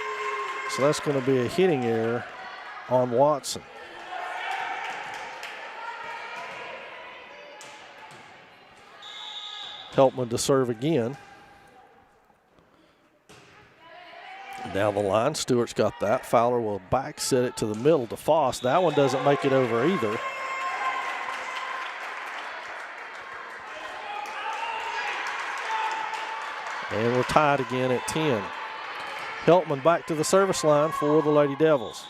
So that's going to be a hitting error on Watson. Helpman to serve again. Down the line, Stewart's got that. Fowler will back set it to the middle to Foss. That one doesn't make it over either. And we're tied again at 10. Helpman back to the service line for the Lady Devils.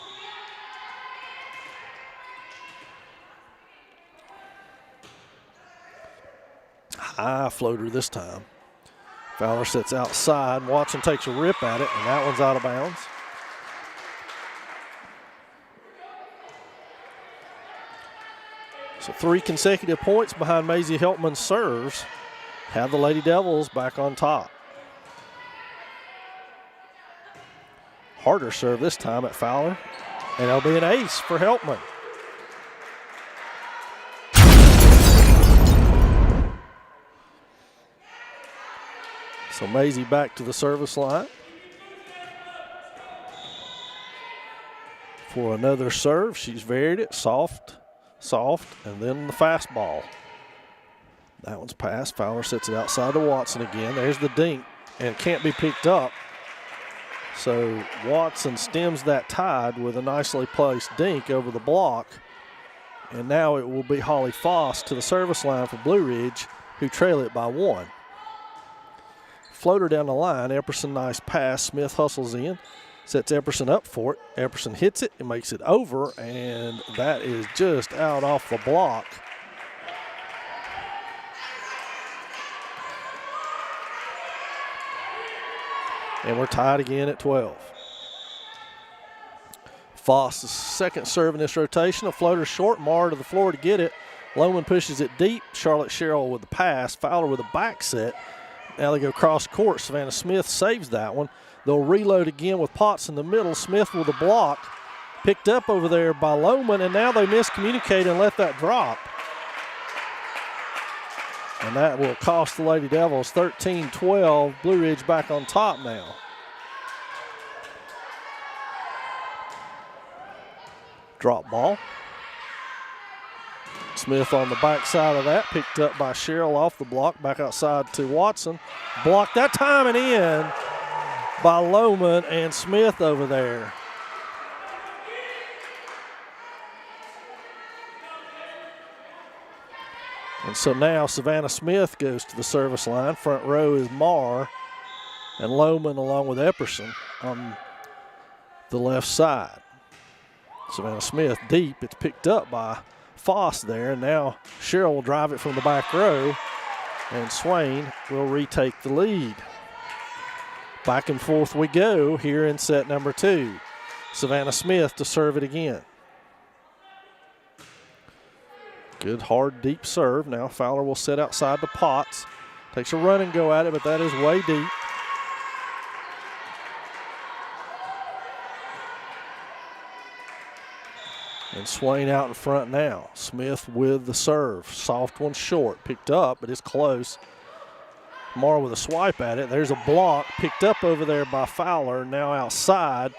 High floater this time. Fowler sits outside. Watson takes a rip at it, and that one's out of bounds. So 3 consecutive points behind Maisie Helpman's serves have the Lady Devils back on top. Harder serve this time at Fowler, and that'll be an ace for Helpman. So Maisie back to the service line for another serve. She's varied it, soft, and then the fastball. That one's passed. Fowler sets it outside to Watson again. There's the dink, and it can't be picked up. So Watson stems that tide with a nicely placed dink over the block. And now it will be Holly Foss to the service line for Blue Ridge, who trail it by 1. Floater down the line. Epperson, nice pass. Smith hustles in, sets Epperson up for it. Epperson hits it and makes it over, and that is just out off the block. And we're tied again at 12. Foss' second serve in this rotation. A floater short. Marr to the floor to get it. Lohman pushes it deep. Charlotte Sherrill with the pass. Fowler with a back set. Now they go cross court. Savannah Smith saves that one. They'll reload again with Potts in the middle. Smith with a block. Picked up over there by Lohman, and now they miscommunicate and let that drop. And that will cost the Lady Devils 13-12. Blue Ridge back on top now. Drop ball. Smith on the backside of that, picked up by Sherrill off the block, back outside to Watson. Blocked that time and in by Lohman and Smith over there. And so now Savannah Smith goes to the service line. Front row is Marr and Lohman along with Epperson on the left side. Savannah Smith deep. It's picked up by Foss there. And now Sherrill will drive it from the back row, and Swain will retake the lead. Back and forth we go here in set number 2. Savannah Smith to serve it again. Good, hard, deep serve. Now Fowler will set outside to Potts. Takes a run and go at it, but that is way deep. And Swain out in front now. Smith with the serve. Soft one short. Picked up, but it's close. Marr with a swipe at it. There's a block. Picked up over there by Fowler. Now outside.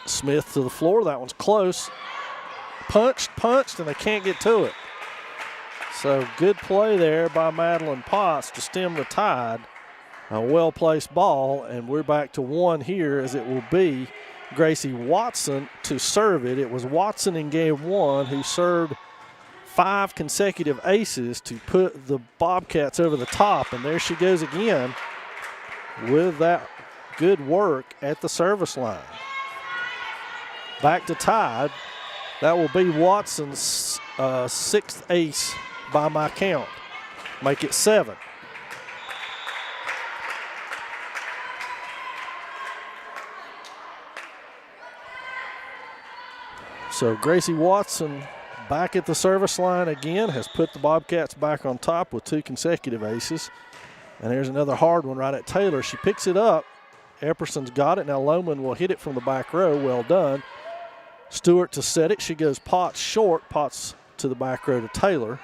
Smith to the floor. That one's close. Punched, and they can't get to it. So good play there by Madeline Potts to stem the tide. A well-placed ball, and we're back to 1 here, as it will be Gracie Watson to serve it. It was Watson in game 1 who served 5 consecutive aces to put the Bobcats over the top, and there she goes again with that good work at the service line. Back to tied. That will be Watson's 6th ace by my count. Make it 7. So Gracie Watson back at the service line again, has put the Bobcats back on top with 2 consecutive aces. And there's another hard one right at Taylor. She picks it up Epperson's got it. Now Lohman will hit it from the back row. Well done. Stewart to set it. She goes Potts short. Potts to the back row to Taylor.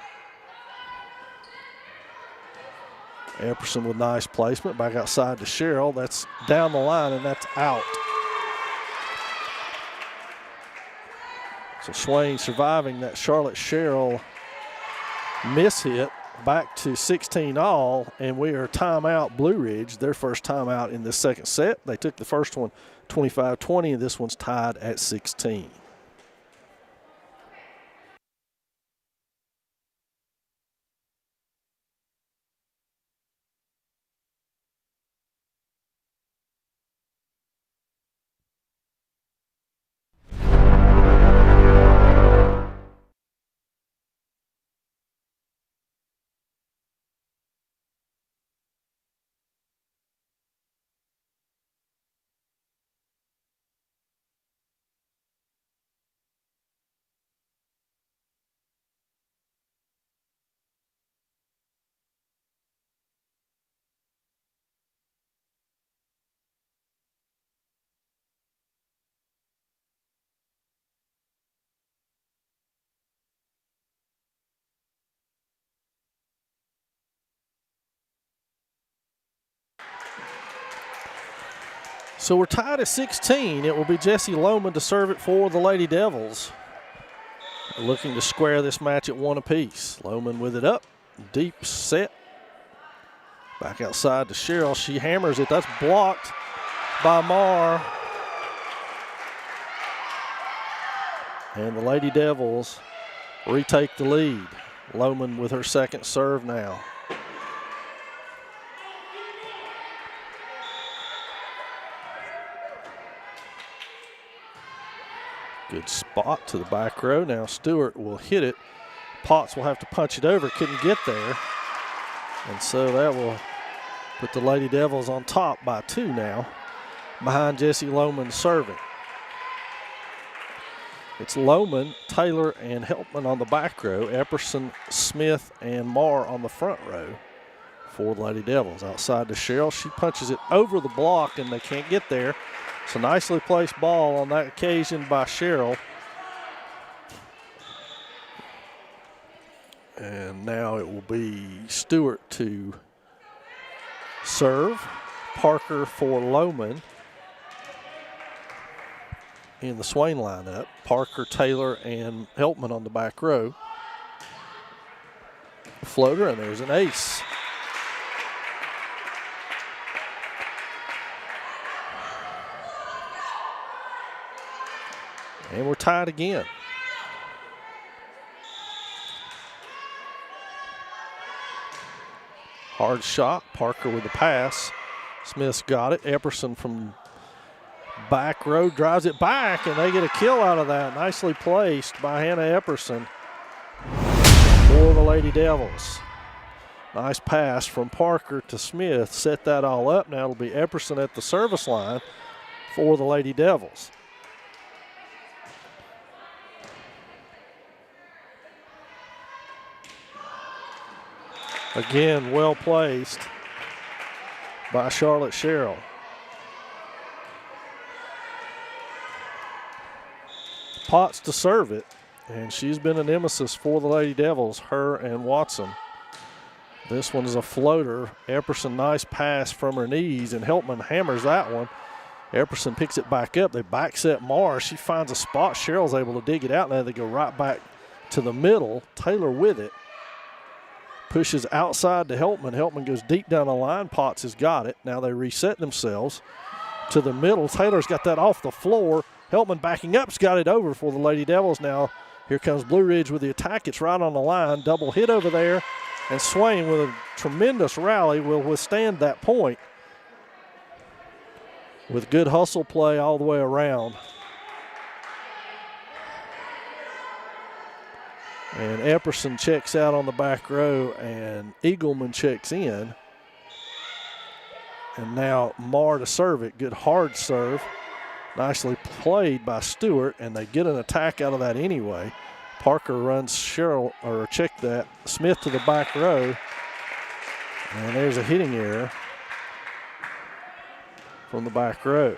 Epperson with nice placement. Back outside to Sherrill. That's down the line, and that's out. So Swain surviving that Charlotte Sherrill miss hit. Back to 16 all, and we are timeout Blue Ridge, their first timeout in this second set. They took the first one 25-20, and this one's tied at 16. So we're tied at 16. It will be Jessie Lohman to serve it for the Lady Devils. Looking to square this match at one apiece. Lohman with it up. Deep set. Back outside to Sherrill. She hammers it. That's blocked by Marr. And the Lady Devils retake the lead. Lohman with her second serve now. Good spot to the back row. Now Stewart will hit it. Potts will have to punch it over. Couldn't get there. And so that will put the Lady Devils on top by 2 now, behind Jessie Lohman serving. It's Lohman, Taylor, and Helpman on the back row. Epperson, Smith, and Marr on the front row for the Lady Devils. Outside to Sherrill. She punches it over the block, and they can't get there. It's a nicely placed ball on that occasion by Sherrill. And now it will be Stewart to serve. Parker for Lohman in the Swain lineup. Parker, Taylor, and Helpman on the back row. Floater, and there's an ace. And we're tied again. Hard shot. Parker with the pass. Smith's got it. Epperson from back row drives it back, and they get a kill out of that. Nicely placed by Hannah Epperson for the Lady Devils. Nice pass from Parker to Smith. Set that all up. Now it'll be Epperson at the service line for the Lady Devils. Again, well placed by Charlotte Sherrill. Potts to serve it, and she's been a nemesis for the Lady Devils, her and Watson. This one is a floater. Epperson, nice pass from her knees, and Helpman hammers that one. Epperson picks it back up. They back set Marr. She finds a spot. Sherrill's able to dig it out. Now they go right back to the middle. Taylor with it. Pushes outside to Helpman. Helpman goes deep down the line. Potts has got it. Now they reset themselves to the middle. Taylor's got that off the floor. Helpman backing up's got it over for the Lady Devils. Now here comes Blue Ridge with the attack. It's right on the line. Double hit over there. And Swain with a tremendous rally will withstand that point with good hustle play all the way around. And Epperson checks out on the back row, and Eagleman checks in. And now Marr to serve it. Good hard serve. Nicely played by Stewart, and they get an attack out of that anyway. Parker runs Smith to the back row. And there's a hitting error. from the back row.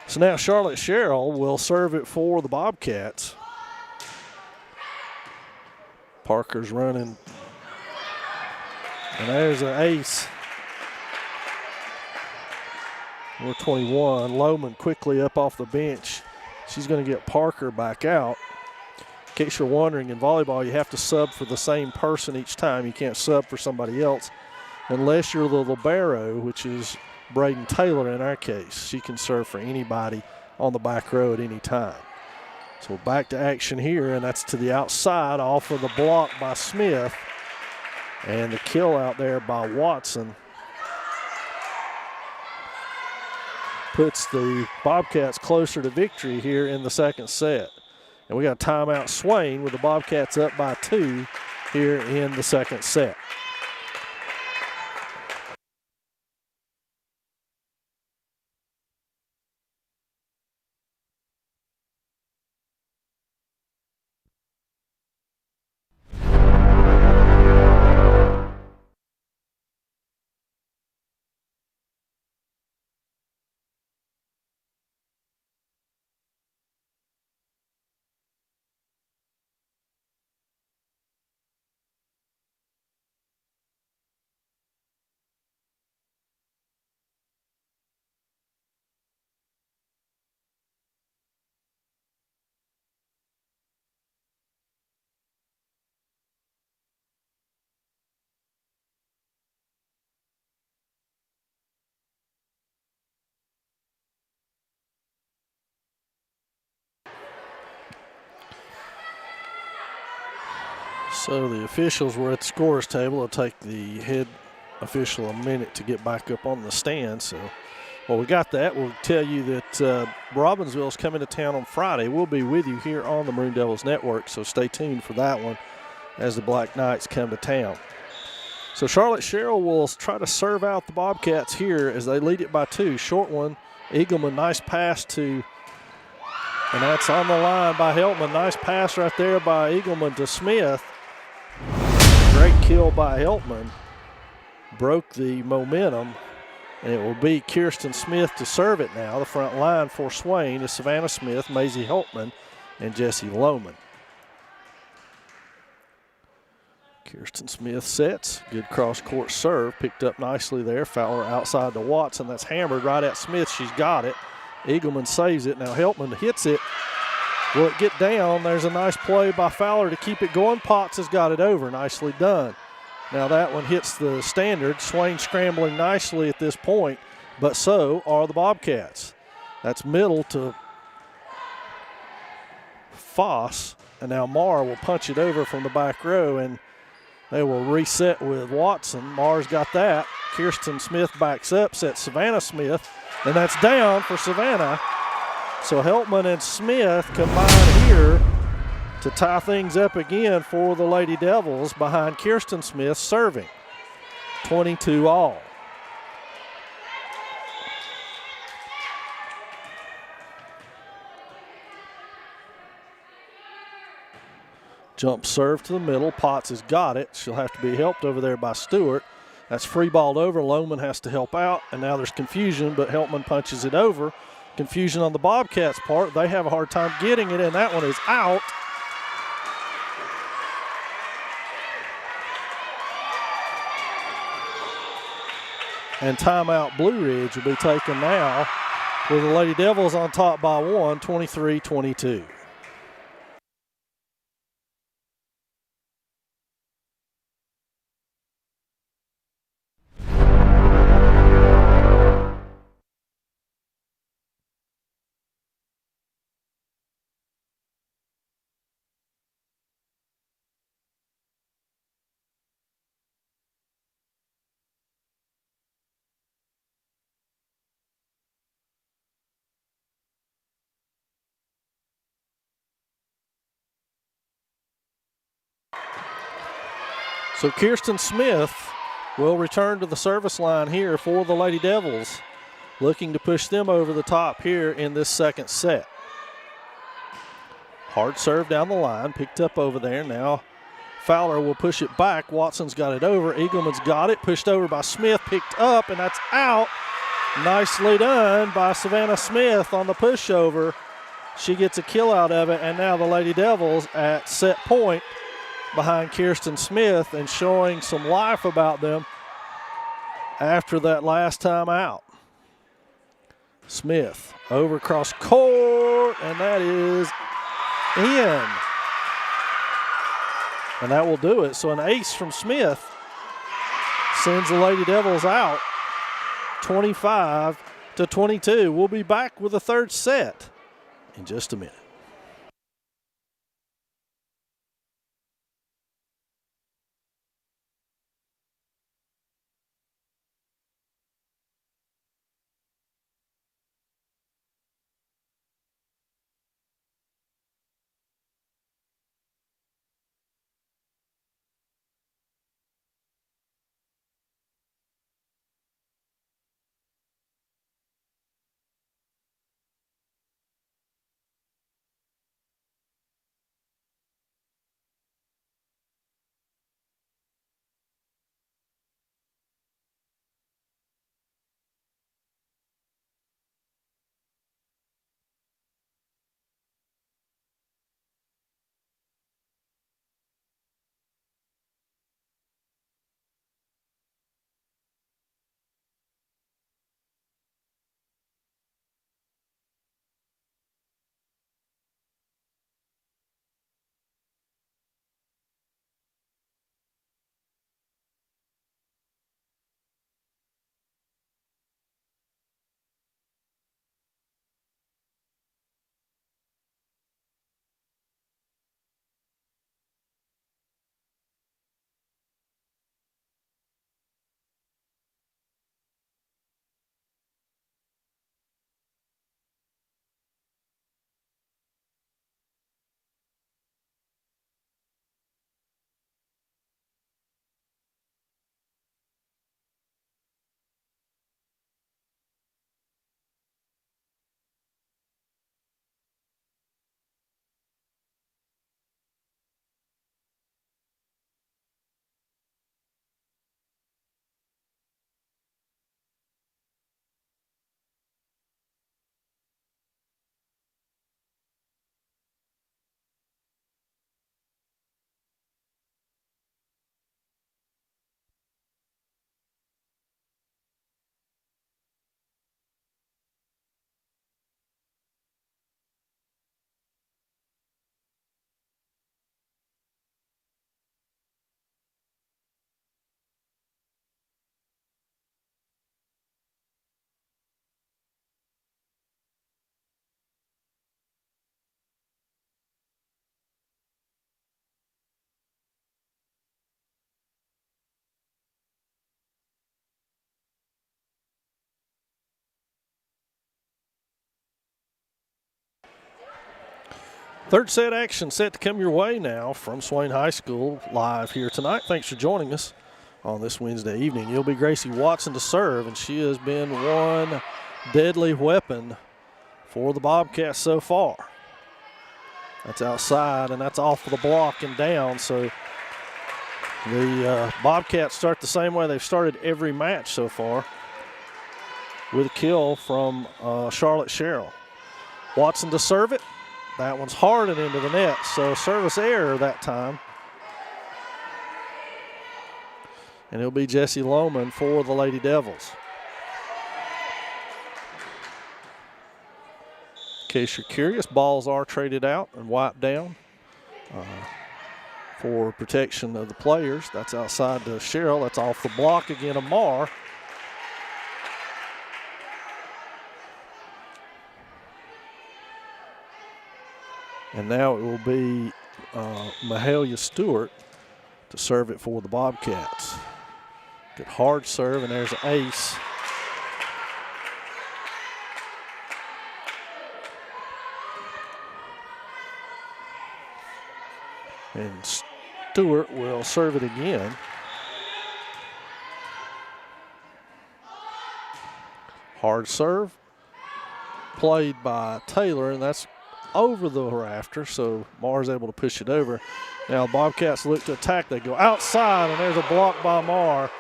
So now Charlotte Sherrill will serve it for the Bobcats. Parker's running. And there's an ace. Number 21, Lohman quickly up off the bench. She's going to get Parker back out. In case you're wondering, in volleyball, you have to sub for the same person each time. You can't sub for somebody else unless you're the libero, which is Braden Taylor in our case. She can serve for anybody on the back row at any time. So back to action here, and that's to the outside off of the block by Smith. And the kill out there by Watson puts the Bobcats closer to victory here in the second set. And we got a timeout Swain with the Bobcats up by 2 here in the second set. So the officials were at the scorer's table. It'll take the head official a minute to get back up on the stand. So while we got that, we'll tell you that Robbinsville's coming to town on Friday. We'll be with you here on the Maroon Devils Network, so stay tuned for that one as the Black Knights come to town. So Charlotte Sherrill will try to serve out the Bobcats here as they lead it by 2. Short one, Eagleman, nice pass to, and that's on the line by Heltman. Nice pass right there by Eagleman to Smith. Great kill by Heltman. Broke the momentum, and it will be Kirsten Smith to serve it now. The front line for Swain is Savannah Smith, Maisie Heltman, and Jessie Lohman. Kirsten Smith sets. Good cross-court serve. Picked up nicely there. Fowler outside to Watson. That's hammered right at Smith. She's got it. Eagleman saves it. Now Heltman hits it. Will it get down? There's a nice play by Fowler to keep it going. Potts has got it over. Nicely done. Now that one hits the standard. Swain scrambling nicely at this point, but so are the Bobcats. That's middle to Foss, and now Marr will punch it over from the back row, and they will reset with Watson. Marr's got that. Kirsten Smith backs up, sets Savannah Smith, and that's down for Savannah. So Heltman and Smith combine here to tie things up again for the Lady Devils behind Kirsten Smith serving. 22 all. Jump serve to the middle. Potts has got it. She'll have to be helped over there by Stewart. That's free balled over. Lohman has to help out, and now there's confusion, but Heltman punches it over. Confusion on the Bobcats' part. They have a hard time getting it, and that one is out. And timeout Blue Ridge will be taken now with the Lady Devils on top by 1, 23-22. So Kirsten Smith will return to the service line here for the Lady Devils, looking to push them over the top here in this second set. Hard serve down the line, picked up over there. Now Fowler will push it back. Watson's got it over. Eagleman's got it, pushed over by Smith, picked up, and that's out. Nicely done by Savannah Smith on the pushover. She gets a kill out of it, and now the Lady Devils at set point behind Kirsten Smith and showing some life about them after that last time out. Smith over across court, and that is in. And that will do it. So an ace from Smith sends the Lady Devils out 25-22. We'll be back with the third set in just a minute. Third set action set to come your way now from Swain High School live here tonight. Thanks for joining us on this Wednesday evening. It'll be Gracie Watson to serve, and she has been one deadly weapon for the Bobcats so far. That's outside, and that's off of the block and down. So the Bobcats start the same way they've started every match so far, with a kill from Charlotte Sherrill. Watson to serve it. That one's hard and into the net, so service error that time. And it'll be Jessie Lohman for the Lady Devils. In case you're curious, balls are traded out and wiped down for protection of the players. That's outside to Sherrill. That's off the block again, Amar. And now it will be Mahalia Stewart to serve it for the Bobcats. Good hard serve, and there's an ace. And Stewart will serve it again. Hard serve, played by Taylor, and that's over the rafter, so Marr's able to push it over. Now Bobcats look to attack. They go outside, and there's a block by Marr.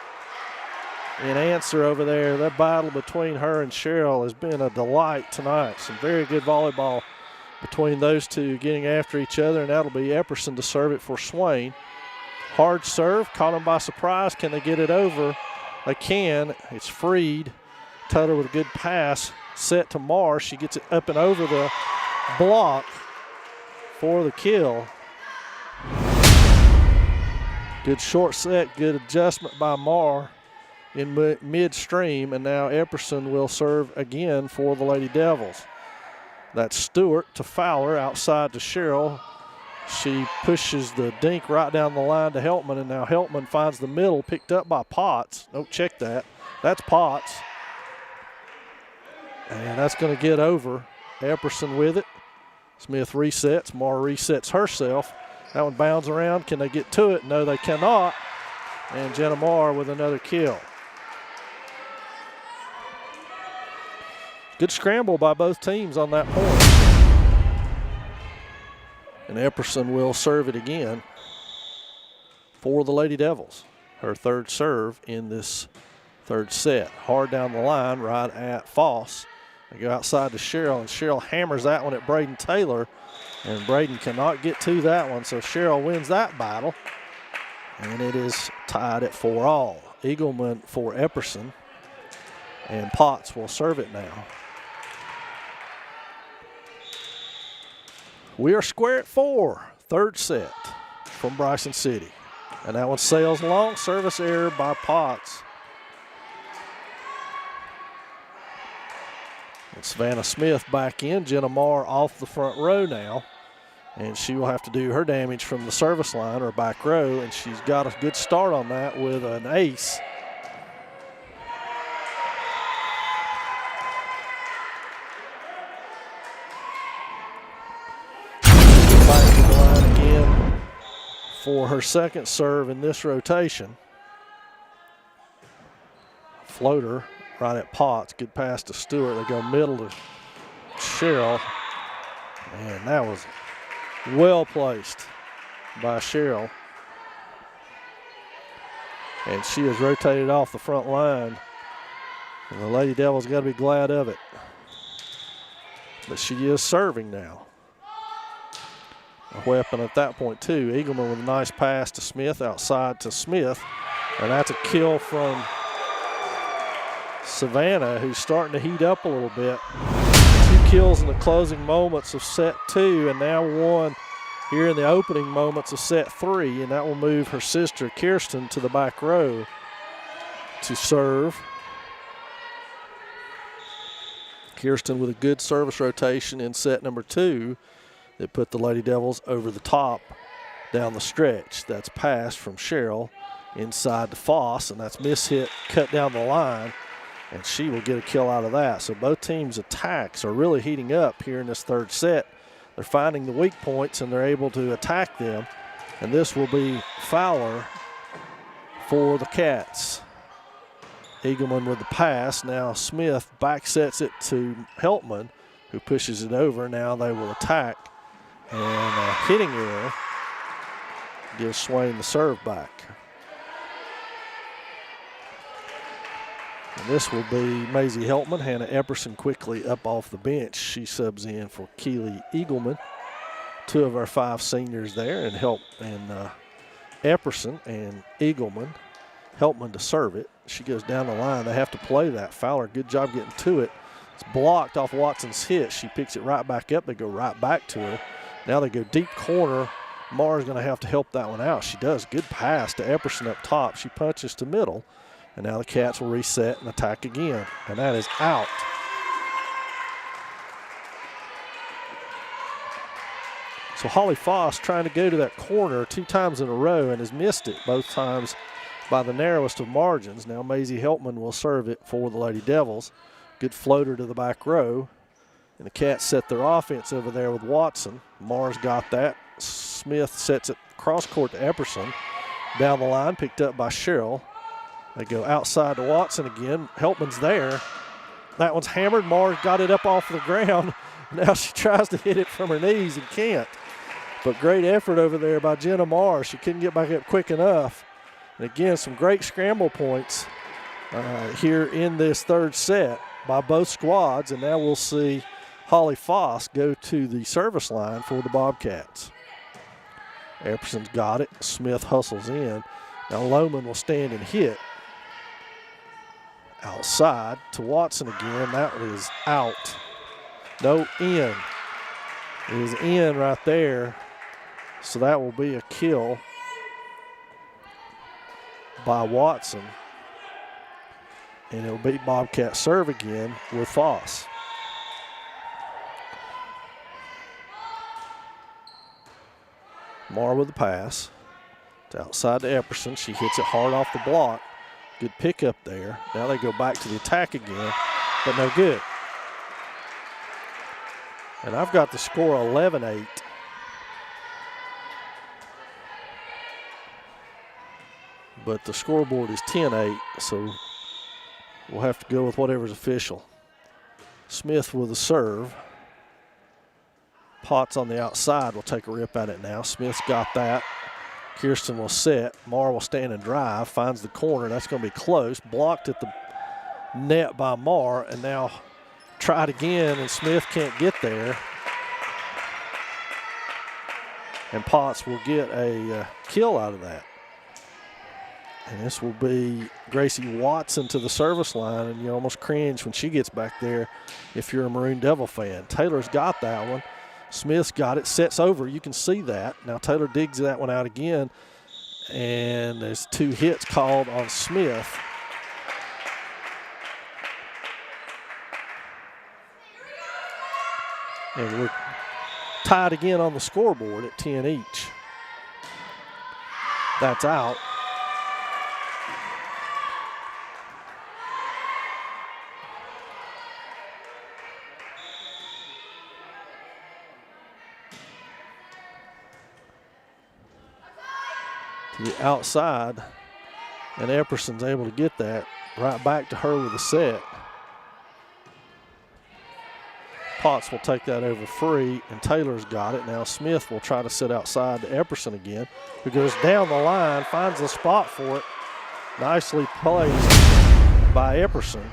in answer over there. That battle between her and Cheryl has been a delight tonight. Some very good volleyball between those two getting after each other, and that'll be Epperson to serve it for Swain. Hard serve, caught them by surprise. Can they get it over? They can. It's freed. Tuttle with a good pass. Set to Marsh. She gets it up and over the block for the kill. Good short set, good adjustment by Marr in midstream, and now Epperson will serve again for the Lady Devils. That's Stewart to Fowler, outside to Cheryl. She pushes the dink right down the line to Heltman, and now Heltman finds the middle, picked up by Potts. Don't check that. That's Potts. And that's going to get over. Epperson with it. Smith resets. Marr resets herself. That one bounds around. Can they get to it? No, they cannot. And Jenna Marr with another kill. Good scramble by both teams on that point. And Epperson will serve it again for the Lady Devils. Her third serve in this third set. Hard down the line right at Foss. They go outside to Cheryl, and Cheryl hammers that one at Braden Taylor, and Braden cannot get to that one, so Cheryl wins that battle, and it is tied at 4-all. Eagleman for Epperson, and Potts will serve it now. We are square at 4, third set from Bryson City, and that one sails long. Service error by Potts. And Savannah Smith back in. Jenna Marr off the front row now. And she will have to do her damage from the service line or back row. And she's got a good start on that with an ace. Back to the line again for her second serve in this rotation. Floater. Right at Potts, good pass to Stewart. They go middle to Cheryl. And that was well placed by Cheryl. And she has rotated off the front line. And the Lady Devils got to be glad of it. But she is serving now. A weapon at that point too. Eagleman with a nice pass to Smith, outside to Smith. And that's a kill from Savannah, who's starting to heat up a little bit. 2 kills in the closing moments of set 2, and now 1 here in the opening moments of set 3, and that will move her sister Kirsten to the back row to serve. Kirsten with a good service rotation in set number 2 that put the Lady Devils over the top down the stretch. That's pass from Cheryl inside to Foss, and that's mishit cut down the line. And she will get a kill out of that. So both teams' attacks are really heating up here in this third set. They're finding the weak points and they're able to attack them. And this will be Fowler for the Cats. Eagleman with the pass. Now Smith back sets it to Heltman, who pushes it over. Now they will attack. And a hitting error gives Swain the serve back. And this will be Maisie Heltman. Hannah Epperson quickly up off the bench. She subs in for Keely Eagleman. 2 of our 5 seniors there, and Epperson and Eagleman. Heltman to serve it. She goes down the line. They have to play that. Fowler, good job getting to it. It's blocked off Watson's hit. She picks it right back up. They go right back to her. Now they go deep corner. Marr's going to have to help that one out. She does. Good pass to Epperson up top. She punches to middle. And now the Cats will reset and attack again. And that is out. So Holly Foss trying to go to that corner 2 times in a row and has missed it both times by the narrowest of margins. Now Maisie Heltman will serve it for the Lady Devils. Good floater to the back row. And the Cats set their offense over there with Watson. Marr's got that. Smith sets it cross court to Epperson. Down the line, picked up by Cheryl. They go outside to Watson again. Heltman's there. That one's hammered. Marr got it up off the ground. Now she tries to hit it from her knees and can't. But great effort over there by Jenna Marr. She couldn't get back up quick enough. And again, some great scramble points here in this third set by both squads, and now we'll see Holly Foss go to the service line for the Bobcats. Epperson's got it. Smith hustles in. Now Lohman will stand and hit. Outside to Watson again. That is out. No, in. It is in right there. So that will be a kill by Watson. And it'll be Bobcat serve again with Foss. Marr with the pass. It's outside to Epperson. She hits it hard off the block. Good pickup there. Now they go back to the attack again, but no good. And I've got the score 11-8. But the scoreboard is 10-8, so we'll have to go with whatever's official. Smith with a serve. Potts on the outside will take a rip at it now. Smith's got that. Kirsten will set. Marr will stand and drive. Finds the corner. That's going to be close. Blocked at the net by Marr, and now tried again, and Smith can't get there. And Potts will get a kill out of that. And this will be Gracie Watson to the service line, and you almost cringe when she gets back there if you're a Maroon Devil fan. Taylor's got that one. Smith's got it, sets over. You can see that. Now Taylor digs that one out again, and there's 2 hits called on Smith. And we're tied again on the scoreboard at 10 each. That's out. To the outside, and Epperson's able to get that right back to her with a set. Potts will take that over free, and Taylor's got it. Now Smith will try to sit outside to Epperson again, who goes down the line, finds the spot for it. Nicely played by Epperson.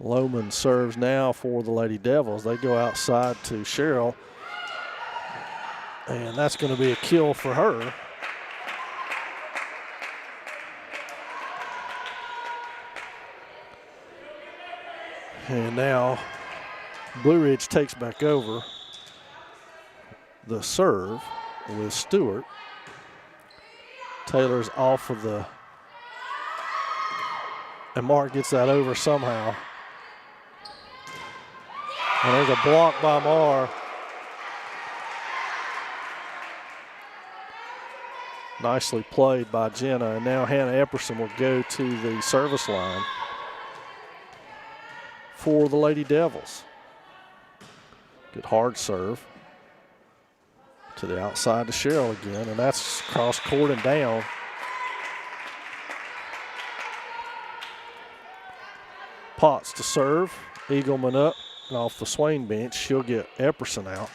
Lohman serves now for the Lady Devils. They go outside to Cheryl, and that's going to be a kill for her. And now Blue Ridge takes back over the serve with Stewart. Taylor's off of the, and Mark gets that over somehow. And there's a block by Marr. Nicely played by Jenna. And now Hannah Epperson will go to the service line for the Lady Devils. Good hard serve to the outside to Cheryl again, and that's cross court and down. Potts to serve. Eagleman up and off the Swain bench. She'll get Epperson out.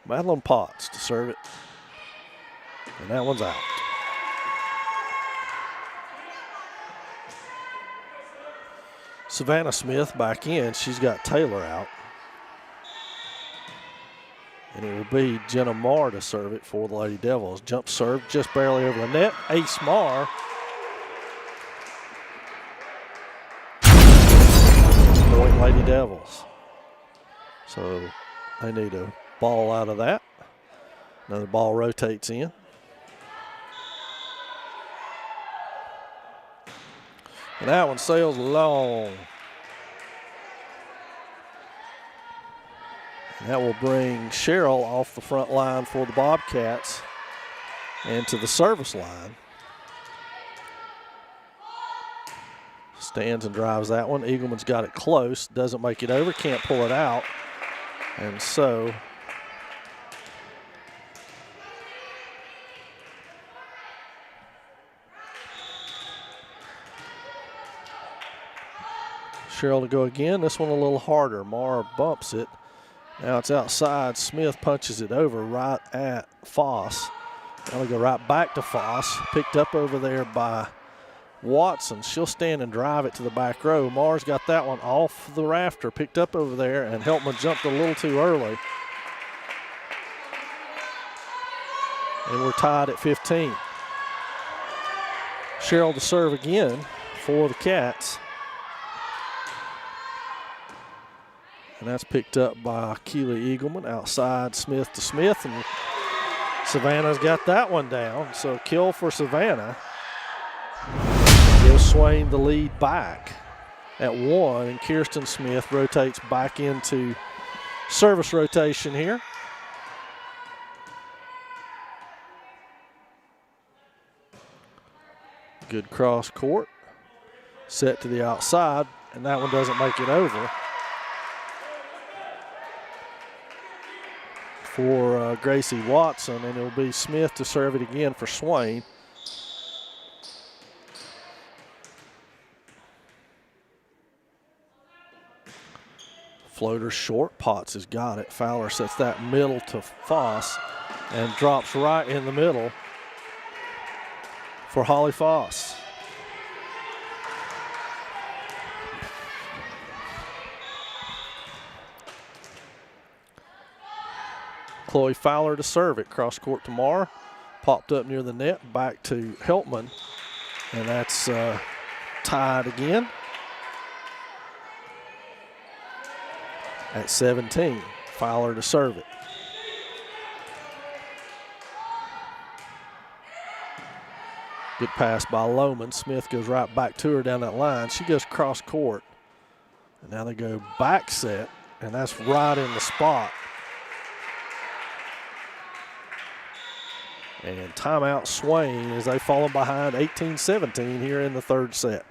Madeline Potts to serve it. And that one's out. Savannah Smith back in. She's got Taylor out. And it will be Jenna Marr to serve it for the Lady Devils. Jump serve just barely over the net. Ace Marr. Point Lady Devils. So they need a ball out of that. Another ball rotates in. And that one sails long. And that will bring Cheryl off the front line for the Bobcats and to the service line. Stands and drives that one. Eagleman's got it close. Doesn't make it over. Can't pull it out. And so Cheryl to go again. This one a little harder. Mara bumps it. Now it's outside. Smith punches it over right at Foss. Now we go right back to Foss. Picked up over there by Watson. She'll stand and drive it to the back row. Mars got that one off the rafter, picked up over there, and Heltman jumped a little too early. And we're tied at 15. Cheryl to serve again for the Cats. And that's picked up by Keely Eagleman. Outside, Smith to Smith, and Savannah's got that one down. So kill for Savannah. Gives Swain the lead back at 1, and Kirsten Smith rotates back into service rotation here. Good cross court. Set to the outside, and that one doesn't make it over. For Gracie Watson, and it'll be Smith to serve it again for Swain. Floater short, Potts has got it. Fowler sets that middle to Foss and drops right in the middle for Holly Foss. Chloe Fowler to serve it. Cross court to Mara. Popped up near the net. Back to Heltman. And that's tied again at 17. Fowler to serve it. Good pass by Lohman. Smith goes right back to her down that line. She goes cross court. And now they go back set, and that's right in the spot. And timeout Swain as they've fallen behind 18-17 here in the third set.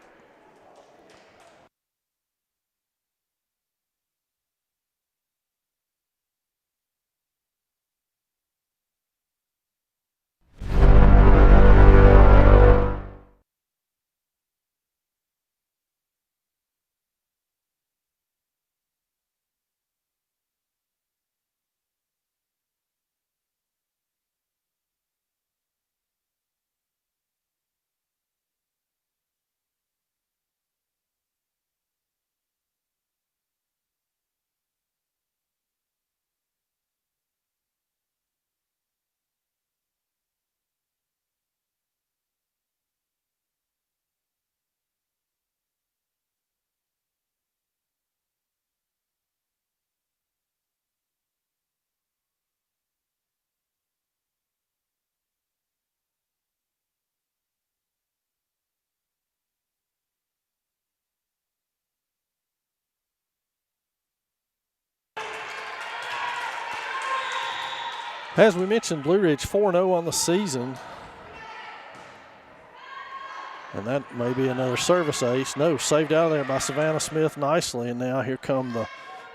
As we mentioned, Blue Ridge 4-0 on the season. And that may be another service ace. No, saved out of there by Savannah Smith nicely. And now here come the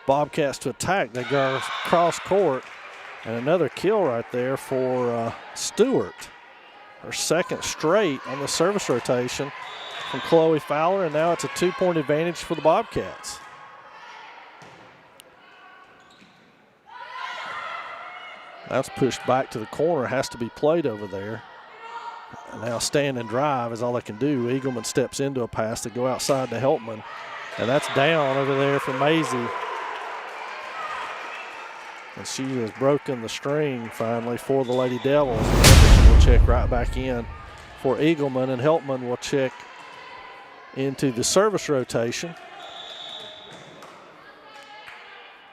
Bobcats to attack. They go cross court. And another kill right there for Stewart. Her second straight on the service rotation from Chloe Fowler. And now it's a 2-point advantage for the Bobcats. That's pushed back to the corner, has to be played over there. And now stand and drive is all they can do. Eagleman steps into a pass to go outside to Heltman. And that's down over there for Maisie. And she has broken the string finally for the Lady Devils. And will check right back in for Eagleman, and Heltman will check into the service rotation.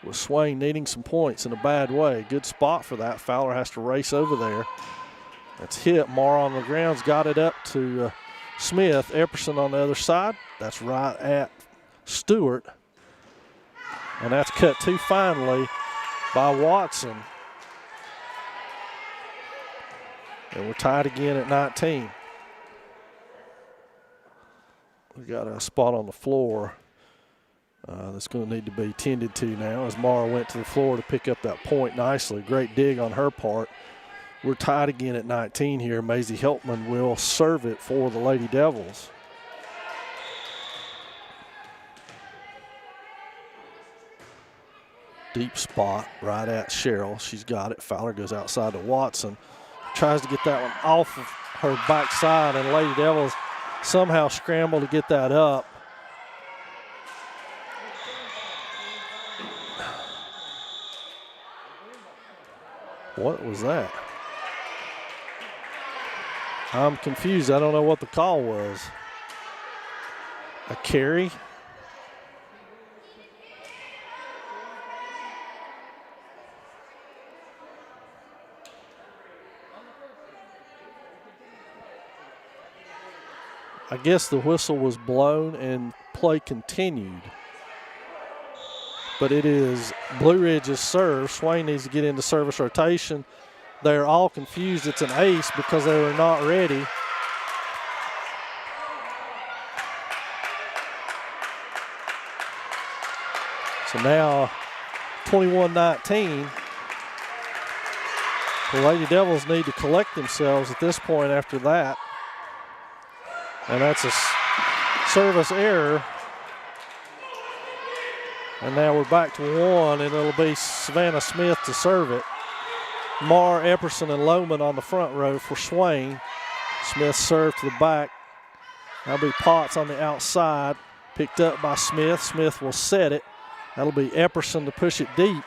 With Swain needing some points in a bad way. Good spot for that. Fowler has to race over there. That's hit. Mara on the ground's got it up to Smith. Epperson on the other side. That's right at Stewart. And that's cut too finely by Watson. And we're tied again at 19. We got a spot on the floor that's going to need to be tended to now as Mara went to the floor to pick up that point nicely. Great dig on her part. We're tied again at 19 here. Maisie Heltman will serve it for the Lady Devils. Deep spot right at Cheryl. She's got it. Fowler goes outside to Watson. Tries to get that one off of her backside, and Lady Devils somehow scramble to get that up. What was that? I'm confused. I don't know what the call was. A carry? I guess the whistle was blown and play continued. But it is Blue Ridge's serve. Swain needs to get into service rotation. They're all confused. It's an ace because they were not ready. So now 21-19. The Lady Devils need to collect themselves at this point after that. And that's a service error. And now we're back to one, and it'll be Savannah Smith to serve it. Marr, Epperson, and Lohman on the front row for Swain. Smith served to the back. That'll be Potts on the outside, picked up by Smith. Smith will set it. That'll be Epperson to push it deep.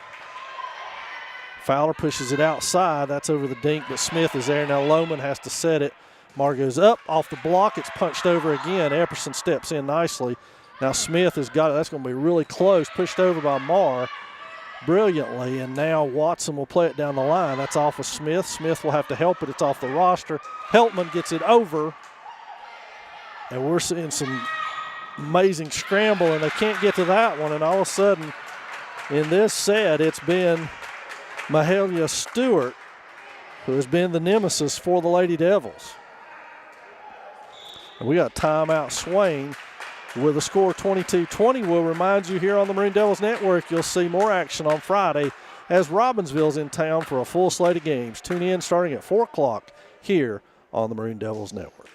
Fowler pushes it outside. That's over the dink, but Smith is there. Now Lohman has to set it. Marr goes up off the block. It's punched over again. Epperson steps in nicely. Now Smith has got it. That's going to be really close. Pushed over by Marr brilliantly, and now Watson will play it down the line. That's off of Smith. Smith will have to help it. It's off the roster. Heltman gets it over, and we're seeing some amazing scramble, and they can't get to that one. And all of a sudden, in this set, it's been Mahalia Stewart who has been the nemesis for the Lady Devils. And we got timeout Swain with a score 22-20. We'll remind you here on the Marine Devils Network, you'll see more action on Friday as Robbinsville's in town for a full slate of games. Tune in starting at 4 o'clock here on the Marine Devils Network.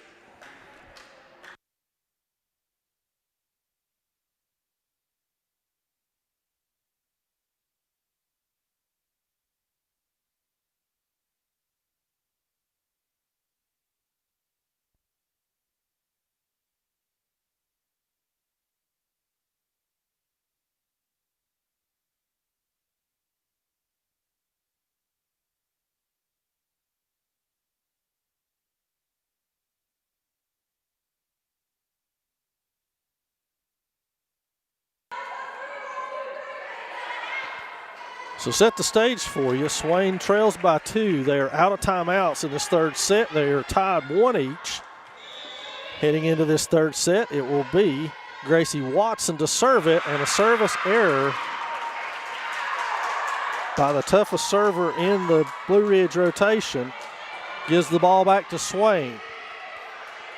So set the stage for you. Swain trails by 2. They are out of timeouts in this third set. They are tied 1 each. Heading into this third set, it will be Gracie Watson to serve it, and a service error by the toughest server in the Blue Ridge rotation gives the ball back to Swain,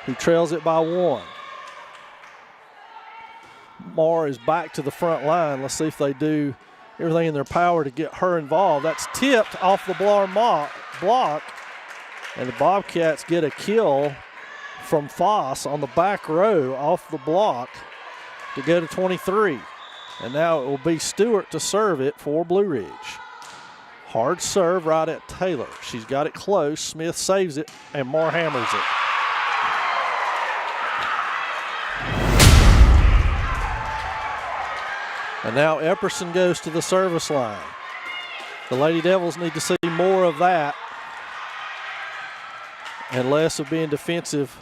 who trails it by 1. Marr is back to the front line. Let's see if they do everything in their power to get her involved. That's tipped off the block, and the Bobcats get a kill from Foss on the back row off the block to go to 23. And now it will be Stewart to serve it for Blue Ridge. Hard serve right at Taylor. She's got it close. Smith saves it, and Marr hammers it. And now Epperson goes to the service line. The Lady Devils need to see more of that and less of being defensive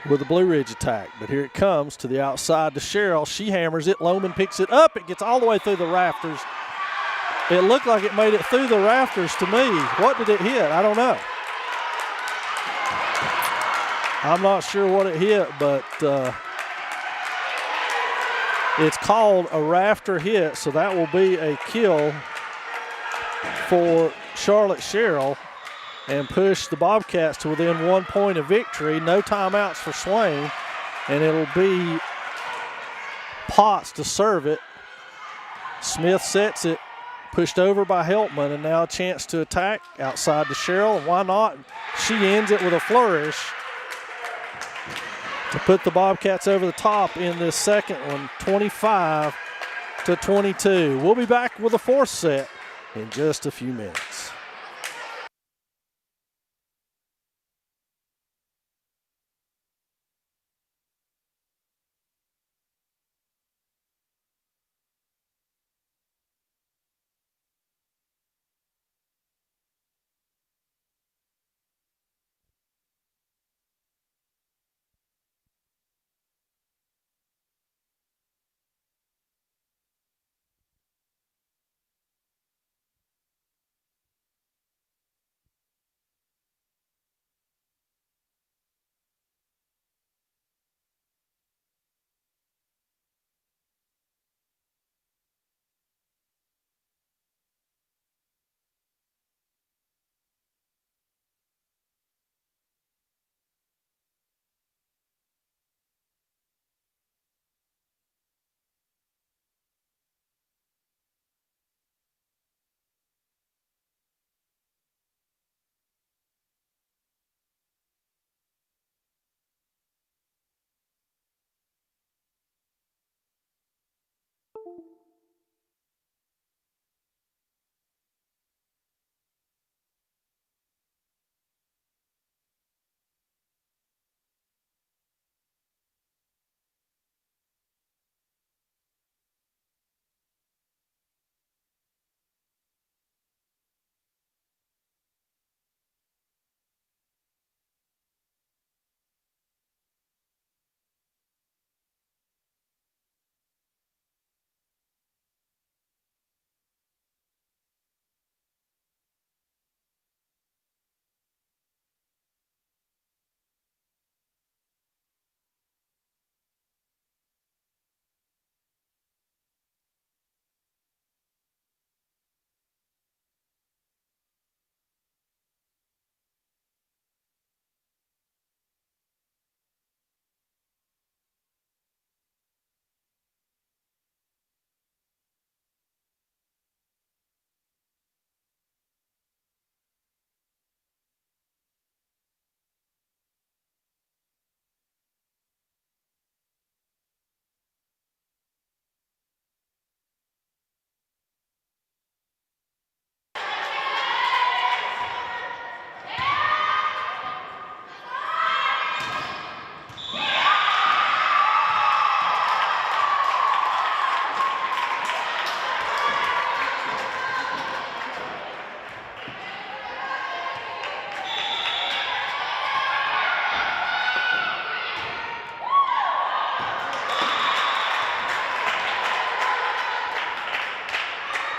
with the Blue Ridge attack. But here it comes to the outside to Cheryl. She hammers it. Lohman picks it up. It gets all the way through the rafters. It looked like it made it through the rafters to me. What did it hit? I don't know. I'm not sure what it hit, but it's called a rafter hit, so that will be a kill for Charlotte Sherrill and push the Bobcats to within 1 point of victory. No timeouts for Swain, and it'll be Potts to serve it. Smith sets it, pushed over by Heltman, and now a chance to attack outside to Sherrill. And why not? She ends it with a flourish to put the Bobcats over the top in this second one, 25-20. 22. We'll be back with the fourth set in just a few minutes.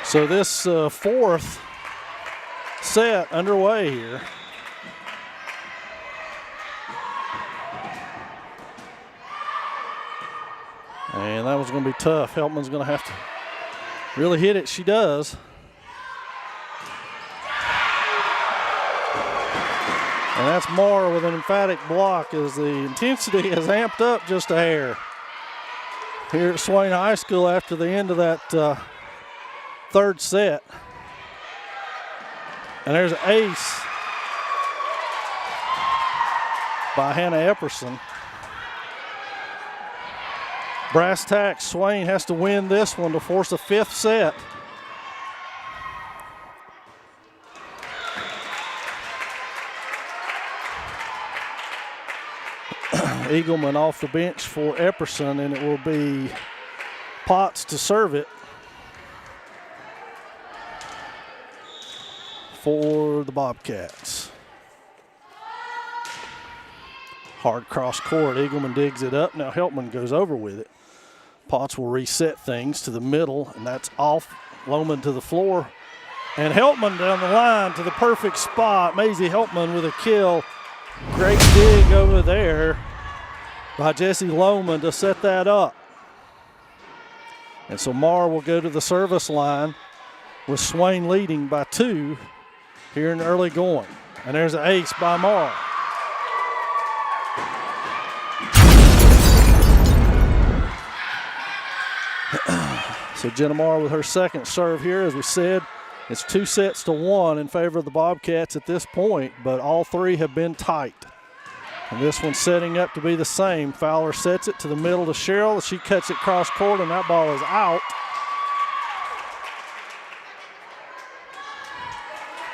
So this fourth set underway here. And that was going to be tough. Heltman's going to have to really hit it. She does. And that's Mara with an emphatic block as the intensity has amped up just a hair here at Swain High School after the end of that third set. And there's an ace by Hannah Epperson. Brass tacks, Swain has to win this one to force a fifth set. Eagleman off the bench for Epperson, and it will be Potts to serve it for the Bobcats. Hard cross court. Eagleman digs it up. Now Heltman goes over with it. Potts will reset things to the middle, and that's off. Lohman to the floor. And Heltman down the line to the perfect spot. Maisie Heltman with a kill. Great dig over there by Jessie Lohman to set that up. And so Marr will go to the service line with Swain leading by 2 here in the early going. And there's an ace by Marr. So Jenna Marr with her second serve here. As we said, it's 2-1 in favor of the Bobcats at this point, but all three have been tight. And this one's setting up to be the same. Fowler sets it to the middle to Cheryl. She cuts it cross court, and that ball is out.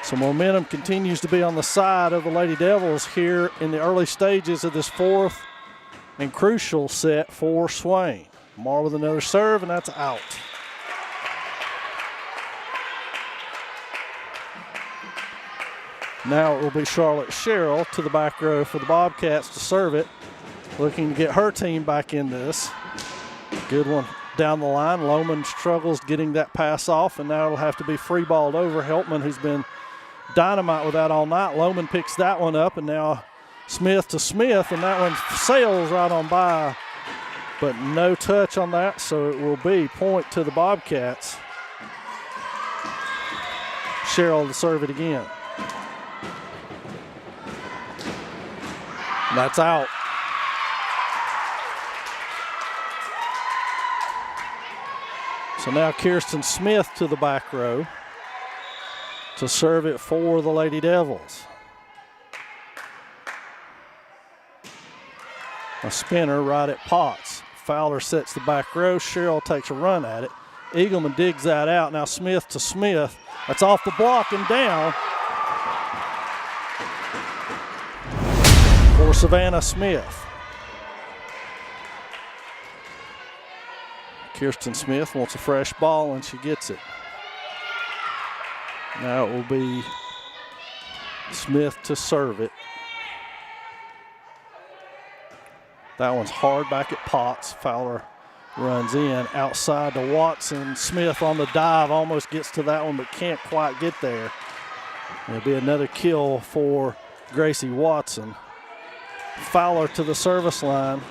So momentum continues to be on the side of the Lady Devils here in the early stages of this fourth and crucial set for Swain. Marr with another serve, and that's out. Now it will be Charlotte Sherrill to the back row for the Bobcats to serve it, looking to get her team back in this. Good one down the line. Lohman struggles getting that pass off, and now it'll have to be free balled over. Heltman, who's been dynamite with that all night. Lohman picks that one up, and now Smith to Smith, and that one sails right on by, but no touch on that, so it will be point to the Bobcats. Sherrill to serve it again. That's out. So now Kirsten Smith to the back row to serve it for the Lady Devils. A spinner right at Potts. Fowler sets the back row. Sherrill takes a run at it. Eagleman digs that out. Now Smith to Smith. That's off the block and down for Savannah Smith. Kirsten Smith wants a fresh ball, and she gets it. Now it will be Smith to serve it. That one's hard back at Potts. Fowler runs in outside to Watson. Smith on the dive almost gets to that one but can't quite get there. It'll be another kill for Gracie Watson. Fowler to the service line.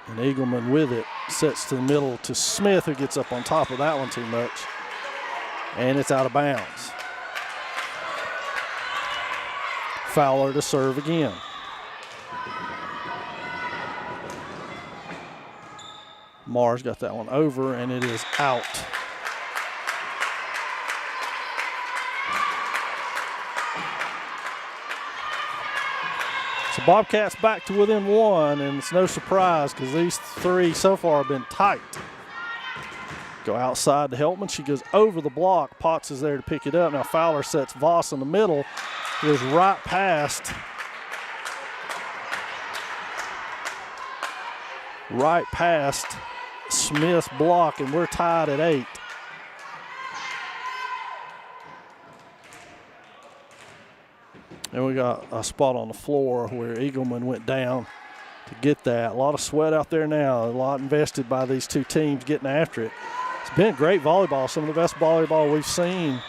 And Eagleman with it sets to the middle to Smith, who gets up on top of that one too much. And it's out of bounds. Fowler to serve again. Marr's got that one over, and it is out. So Bobcats back to within one, and it's no surprise because these three so far have been tight. Go outside to Heltman. She goes over the block. Potts is there to pick it up. Now Fowler sets Voss in the middle. Goes right past Smith's block, and we're tied at 8. And we got a spot on the floor where Eagleman went down to get that. A lot of sweat out there now. A lot invested by these two teams getting after it. It's been great volleyball. Some of the best volleyball we've seen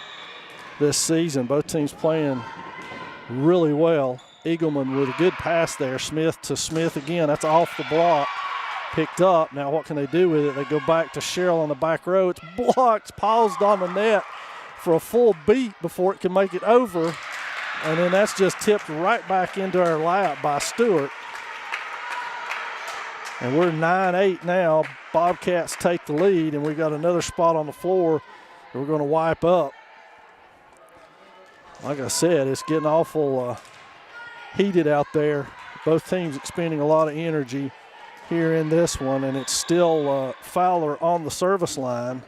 this season. Both teams playing really well. Eagleman with a good pass there. Smith to Smith again. That's off the block. Picked up. Now what can they do with it? They go back to Sherrill on the back row. It's blocked, paused on the net for a full beat before it can make it over. And then that's just tipped right back into our lap by Stewart. And we're 9-8 now. Bobcats take the lead, and we got another spot on the floor that we're going to wipe up. Like I said, it's getting awful heated out there. Both teams expending a lot of energy here in this one, and it's still Fowler on the service line.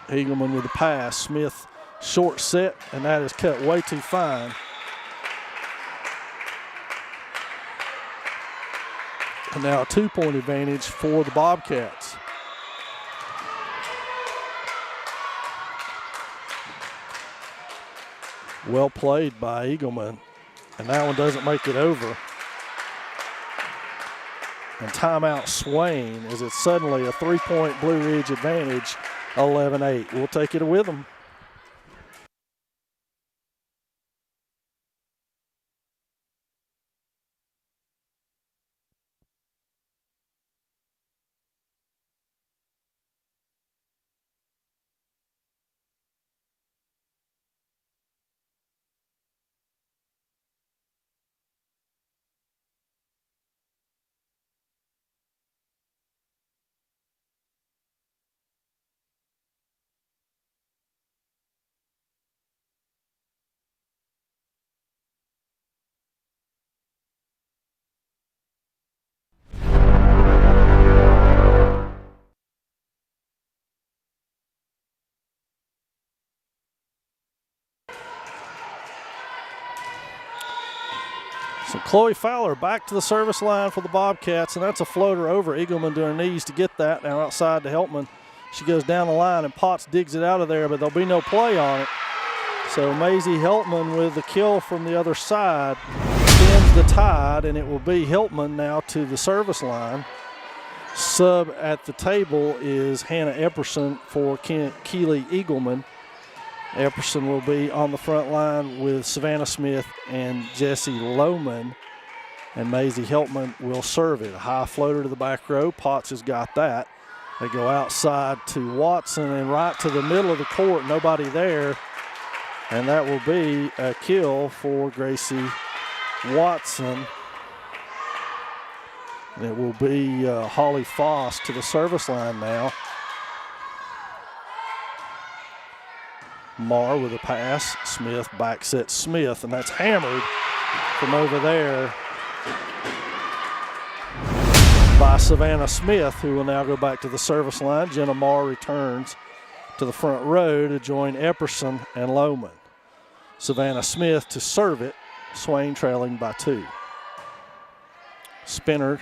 Eagleman with the pass. Smith short set, and that is cut way too fine. And now a 2-point advantage for the Bobcats. Well played by Eagleman, and that one doesn't make it over. And timeout Swain, as it's suddenly a 3-point Blue Ridge advantage, 11-8. We'll take it with them. So Chloe Fowler back to the service line for the Bobcats, and that's a floater over Eagleman to her knees to get that. Now outside to Helpman. She goes down the line, and Potts digs it out of there, but there'll be no play on it. So Maisie Helpman with the kill from the other side extends the Tide, and it will be Helpman now to the service line. Sub at the table is Hannah Epperson for Keely Eagleman. Epperson will be on the front line with Savannah Smith and Jessie Lohman. And Maisie Helpman will serve it. A high floater to the back row. Potts has got that. They go outside to Watson and right to the middle of the court. Nobody there. And that will be a kill for Gracie Watson. And it will be Holly Foss to the service line now. Marr with a pass. Smith back set Smith, and that's hammered from over there by Savannah Smith, who will now go back to the service line. Jenna Marr returns to the front row to join Epperson and Lohman. Savannah Smith to serve it. Swain trailing by 2. Spinner.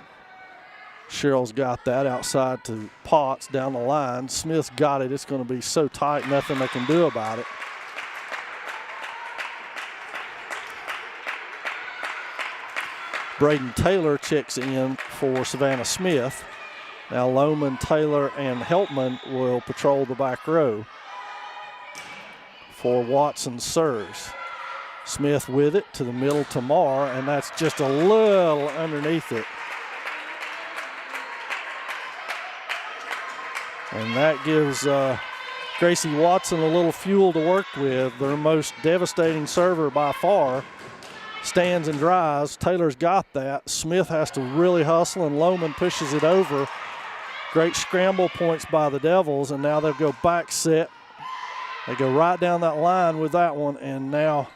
Cheryl's got that outside to Potts down the line. Smith's got it. It's going to be so tight, nothing they can do about it. Braden Taylor checks in for Savannah Smith. Now Lohman, Taylor, and Helpman will patrol the back row for Watson serves. Smith with it to the middle to Marr, and that's just a little underneath it. And that gives Gracie Watson a little fuel to work with. Their most devastating server by far. Stands and drives. Taylor's got that. Smith has to really hustle, and Lohman pushes it over. Great scramble points by the Devils, and now they'll go back set. They go right down that line with that one, and now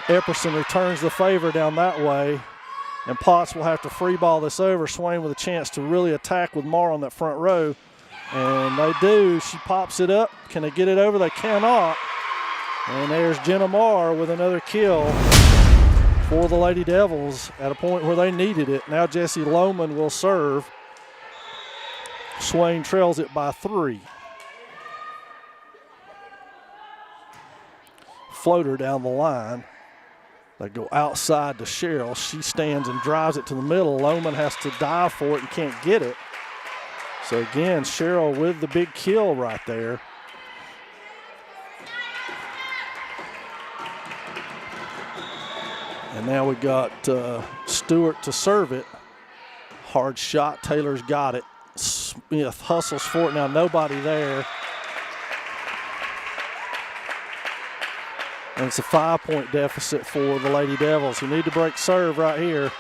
Epperson returns the favor down that way, and Potts will have to free ball this over. Swain with a chance to really attack with Marr on that front row. And they do. She pops it up. Can they get it over? They cannot. And there's Jenna Marr with another kill for the Lady Devils at a point where they needed it. Now Jessie Lohman will serve. Swain trails it by 3. Floater down the line. They go outside to Cheryl. She stands and drives it to the middle. Lohman has to dive for it and can't get it. So again, Cheryl with the big kill right there. And now we got Stewart to serve it. Hard shot, Taylor's got it. Smith hustles for it, now nobody there. And it's a 5-point deficit for the Lady Devils, who need to break serve right here.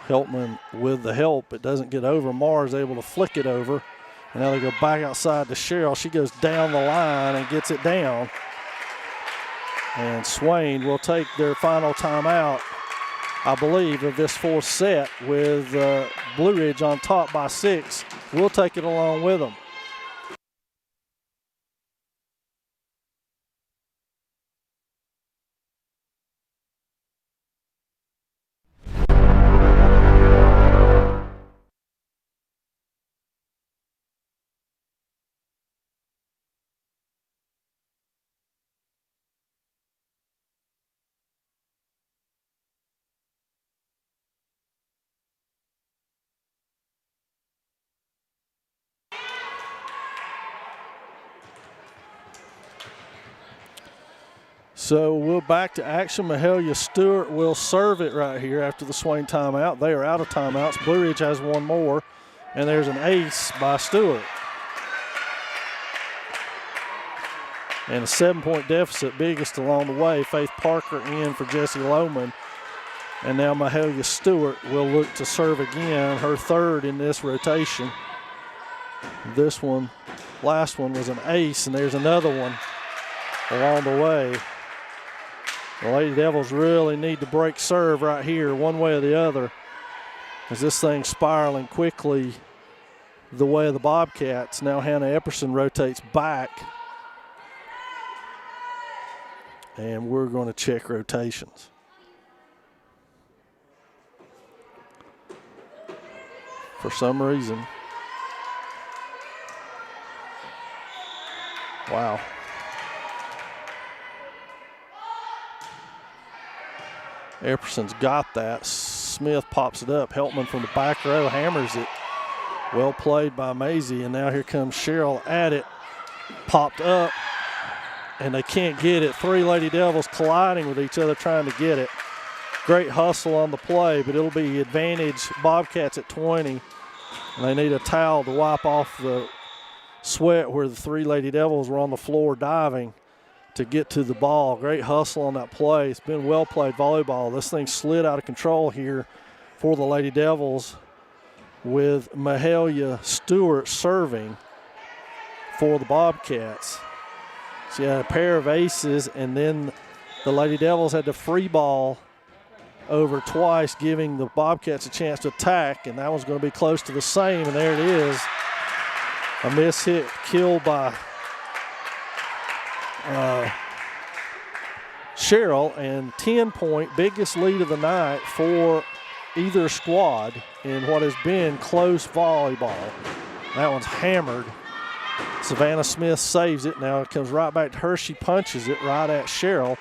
Helpman with the help. It doesn't get over. Marr is able to flick it over. And now they go back outside to Cheryl. She goes down the line and gets it down. And Swain will take their final timeout, I believe, of this 4th set with Blue Ridge on top by 6. We'll take it along with them. So we're back to action. Mahalia Stewart will serve it right here after the Swain timeout. They are out of timeouts. Blue Ridge has one more, and there's an ace by Stewart. And a 7-point deficit, biggest along the way. Faith Parker in for Jessie Lohman. And now Mahalia Stewart will look to serve again, her 3rd in this rotation. This one, last one was an ace, and there's another one along the way. The Lady Devils really need to break serve right here, one way or the other, as this thing's spiraling quickly the way of the Bobcats. Now Hannah Epperson rotates back and we're going to check rotations. For some reason. Wow. Epperson's got that. Smith pops it up. Heltman from the back row hammers it. Well played by Maisie, and now here comes Cheryl at it. Popped up, and they can't get it. Three Lady Devils colliding with each other trying to get it. Great hustle on the play, but it'll be advantage Bobcats at 20. And they need a towel to wipe off the sweat where the three Lady Devils were on the floor diving to get to the ball. Great hustle on that play. It's been well played volleyball. This thing slid out of control here for the Lady Devils with Mahalia Stewart serving for the Bobcats. So you had a pair of aces, and then the Lady Devils had the free ball over twice, giving the Bobcats a chance to attack, and that one's going to be close to the same, and there it is. A miss hit killed by Cheryl, and 10-point, biggest lead of the night for either squad in what has been close volleyball. That one's hammered. Savannah Smith saves it. Now it comes right back to her. She punches it right at Cheryl.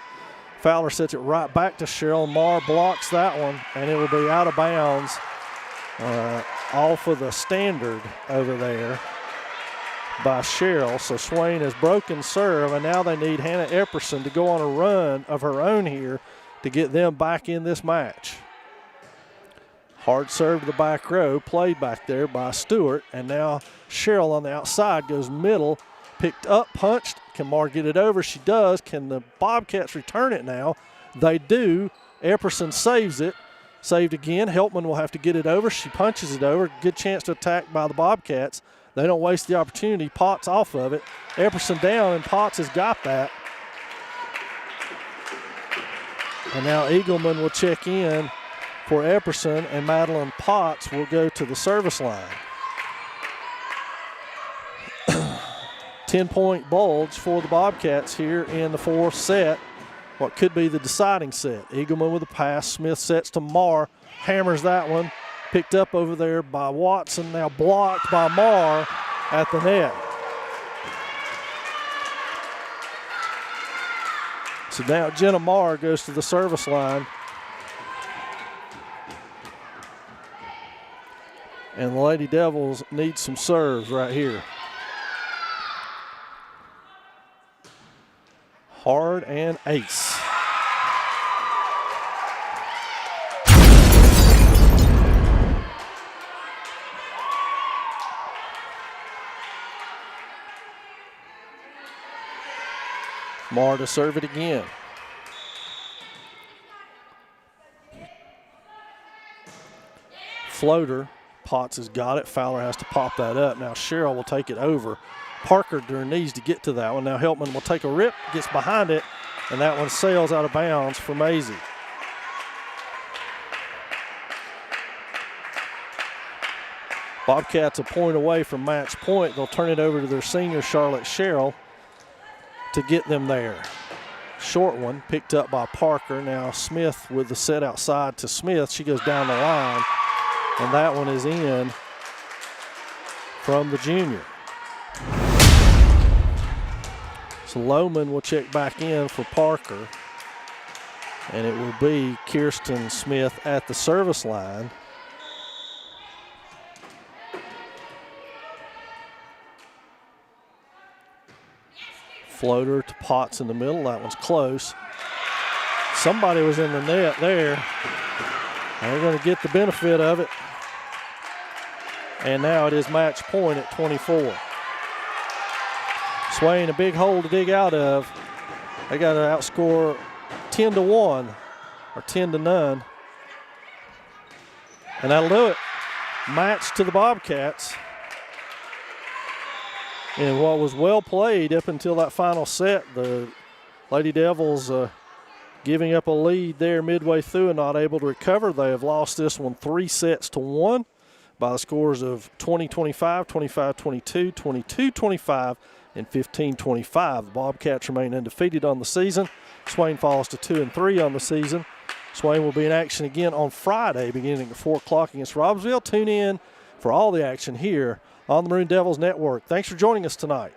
Fowler sets it right back to Cheryl. Marr blocks that one, and it will be out of bounds off of the standard over there by Cheryl. So Swain has broken serve, and now they need Hannah Epperson to go on a run of her own here to get them back in this match. Hard serve to the back row, played back there by Stewart, and now Cheryl on the outside goes middle, picked up, punched. Can Marr get it over? She does. Can the Bobcats return it now? They do. Epperson saves it. Saved again. Heltman will have to get it over. She punches it over. Good chance to attack by the Bobcats. They don't waste the opportunity. Potts off of it. Epperson down, and Potts has got that. And now Eagleman will check in for Epperson, and Madeline Potts will go to the service line. 10-point bulge for the Bobcats here in the fourth set. What could be the deciding set. Eagleman with a pass. Smith sets to Marr. Hammers that one. Picked up over there by Watson. Now blocked by Marr at the net. So now Jenna Marr goes to the service line. And the Lady Devils need some serves right here. Hard and ace. Marr to serve it again. Floater. Potts has got it. Fowler has to pop that up. Now Cheryl will take it over. Parker to her knees to get to that one. Now Heltman will take a rip, gets behind it, and that one sails out of bounds for Maisie. Bobcats a point away from match point. They'll turn it over to their senior, Charlotte Cheryl, to get them there. Short one picked up by Parker. Now Smith with the set outside to Smith. She goes down the line, and that one is in from the junior. So Lohman will check back in for Parker, and it will be Kirsten Smith at the service line. Floater to Potts in the middle. That one's close. Somebody was in the net there. They're going to get the benefit of it. And now it is match point at 24. Swain, a big hole to dig out of. They got to outscore 10-1 or 10-0. And that'll do it. Match to the Bobcats. And what was well played up until that final set, the Lady Devils giving up a lead there midway through and not able to recover. They have lost this one 3-1 by the scores of 20-25, 25-22, 22-25, and 15-25. The Bobcats remain undefeated on the season. Swain falls to 2-3 on the season. Swain will be in action again on Friday beginning at 4 o'clock against Robbinsville. Tune in for all the action here on the Maroon Devils Network. Thanks for joining us tonight.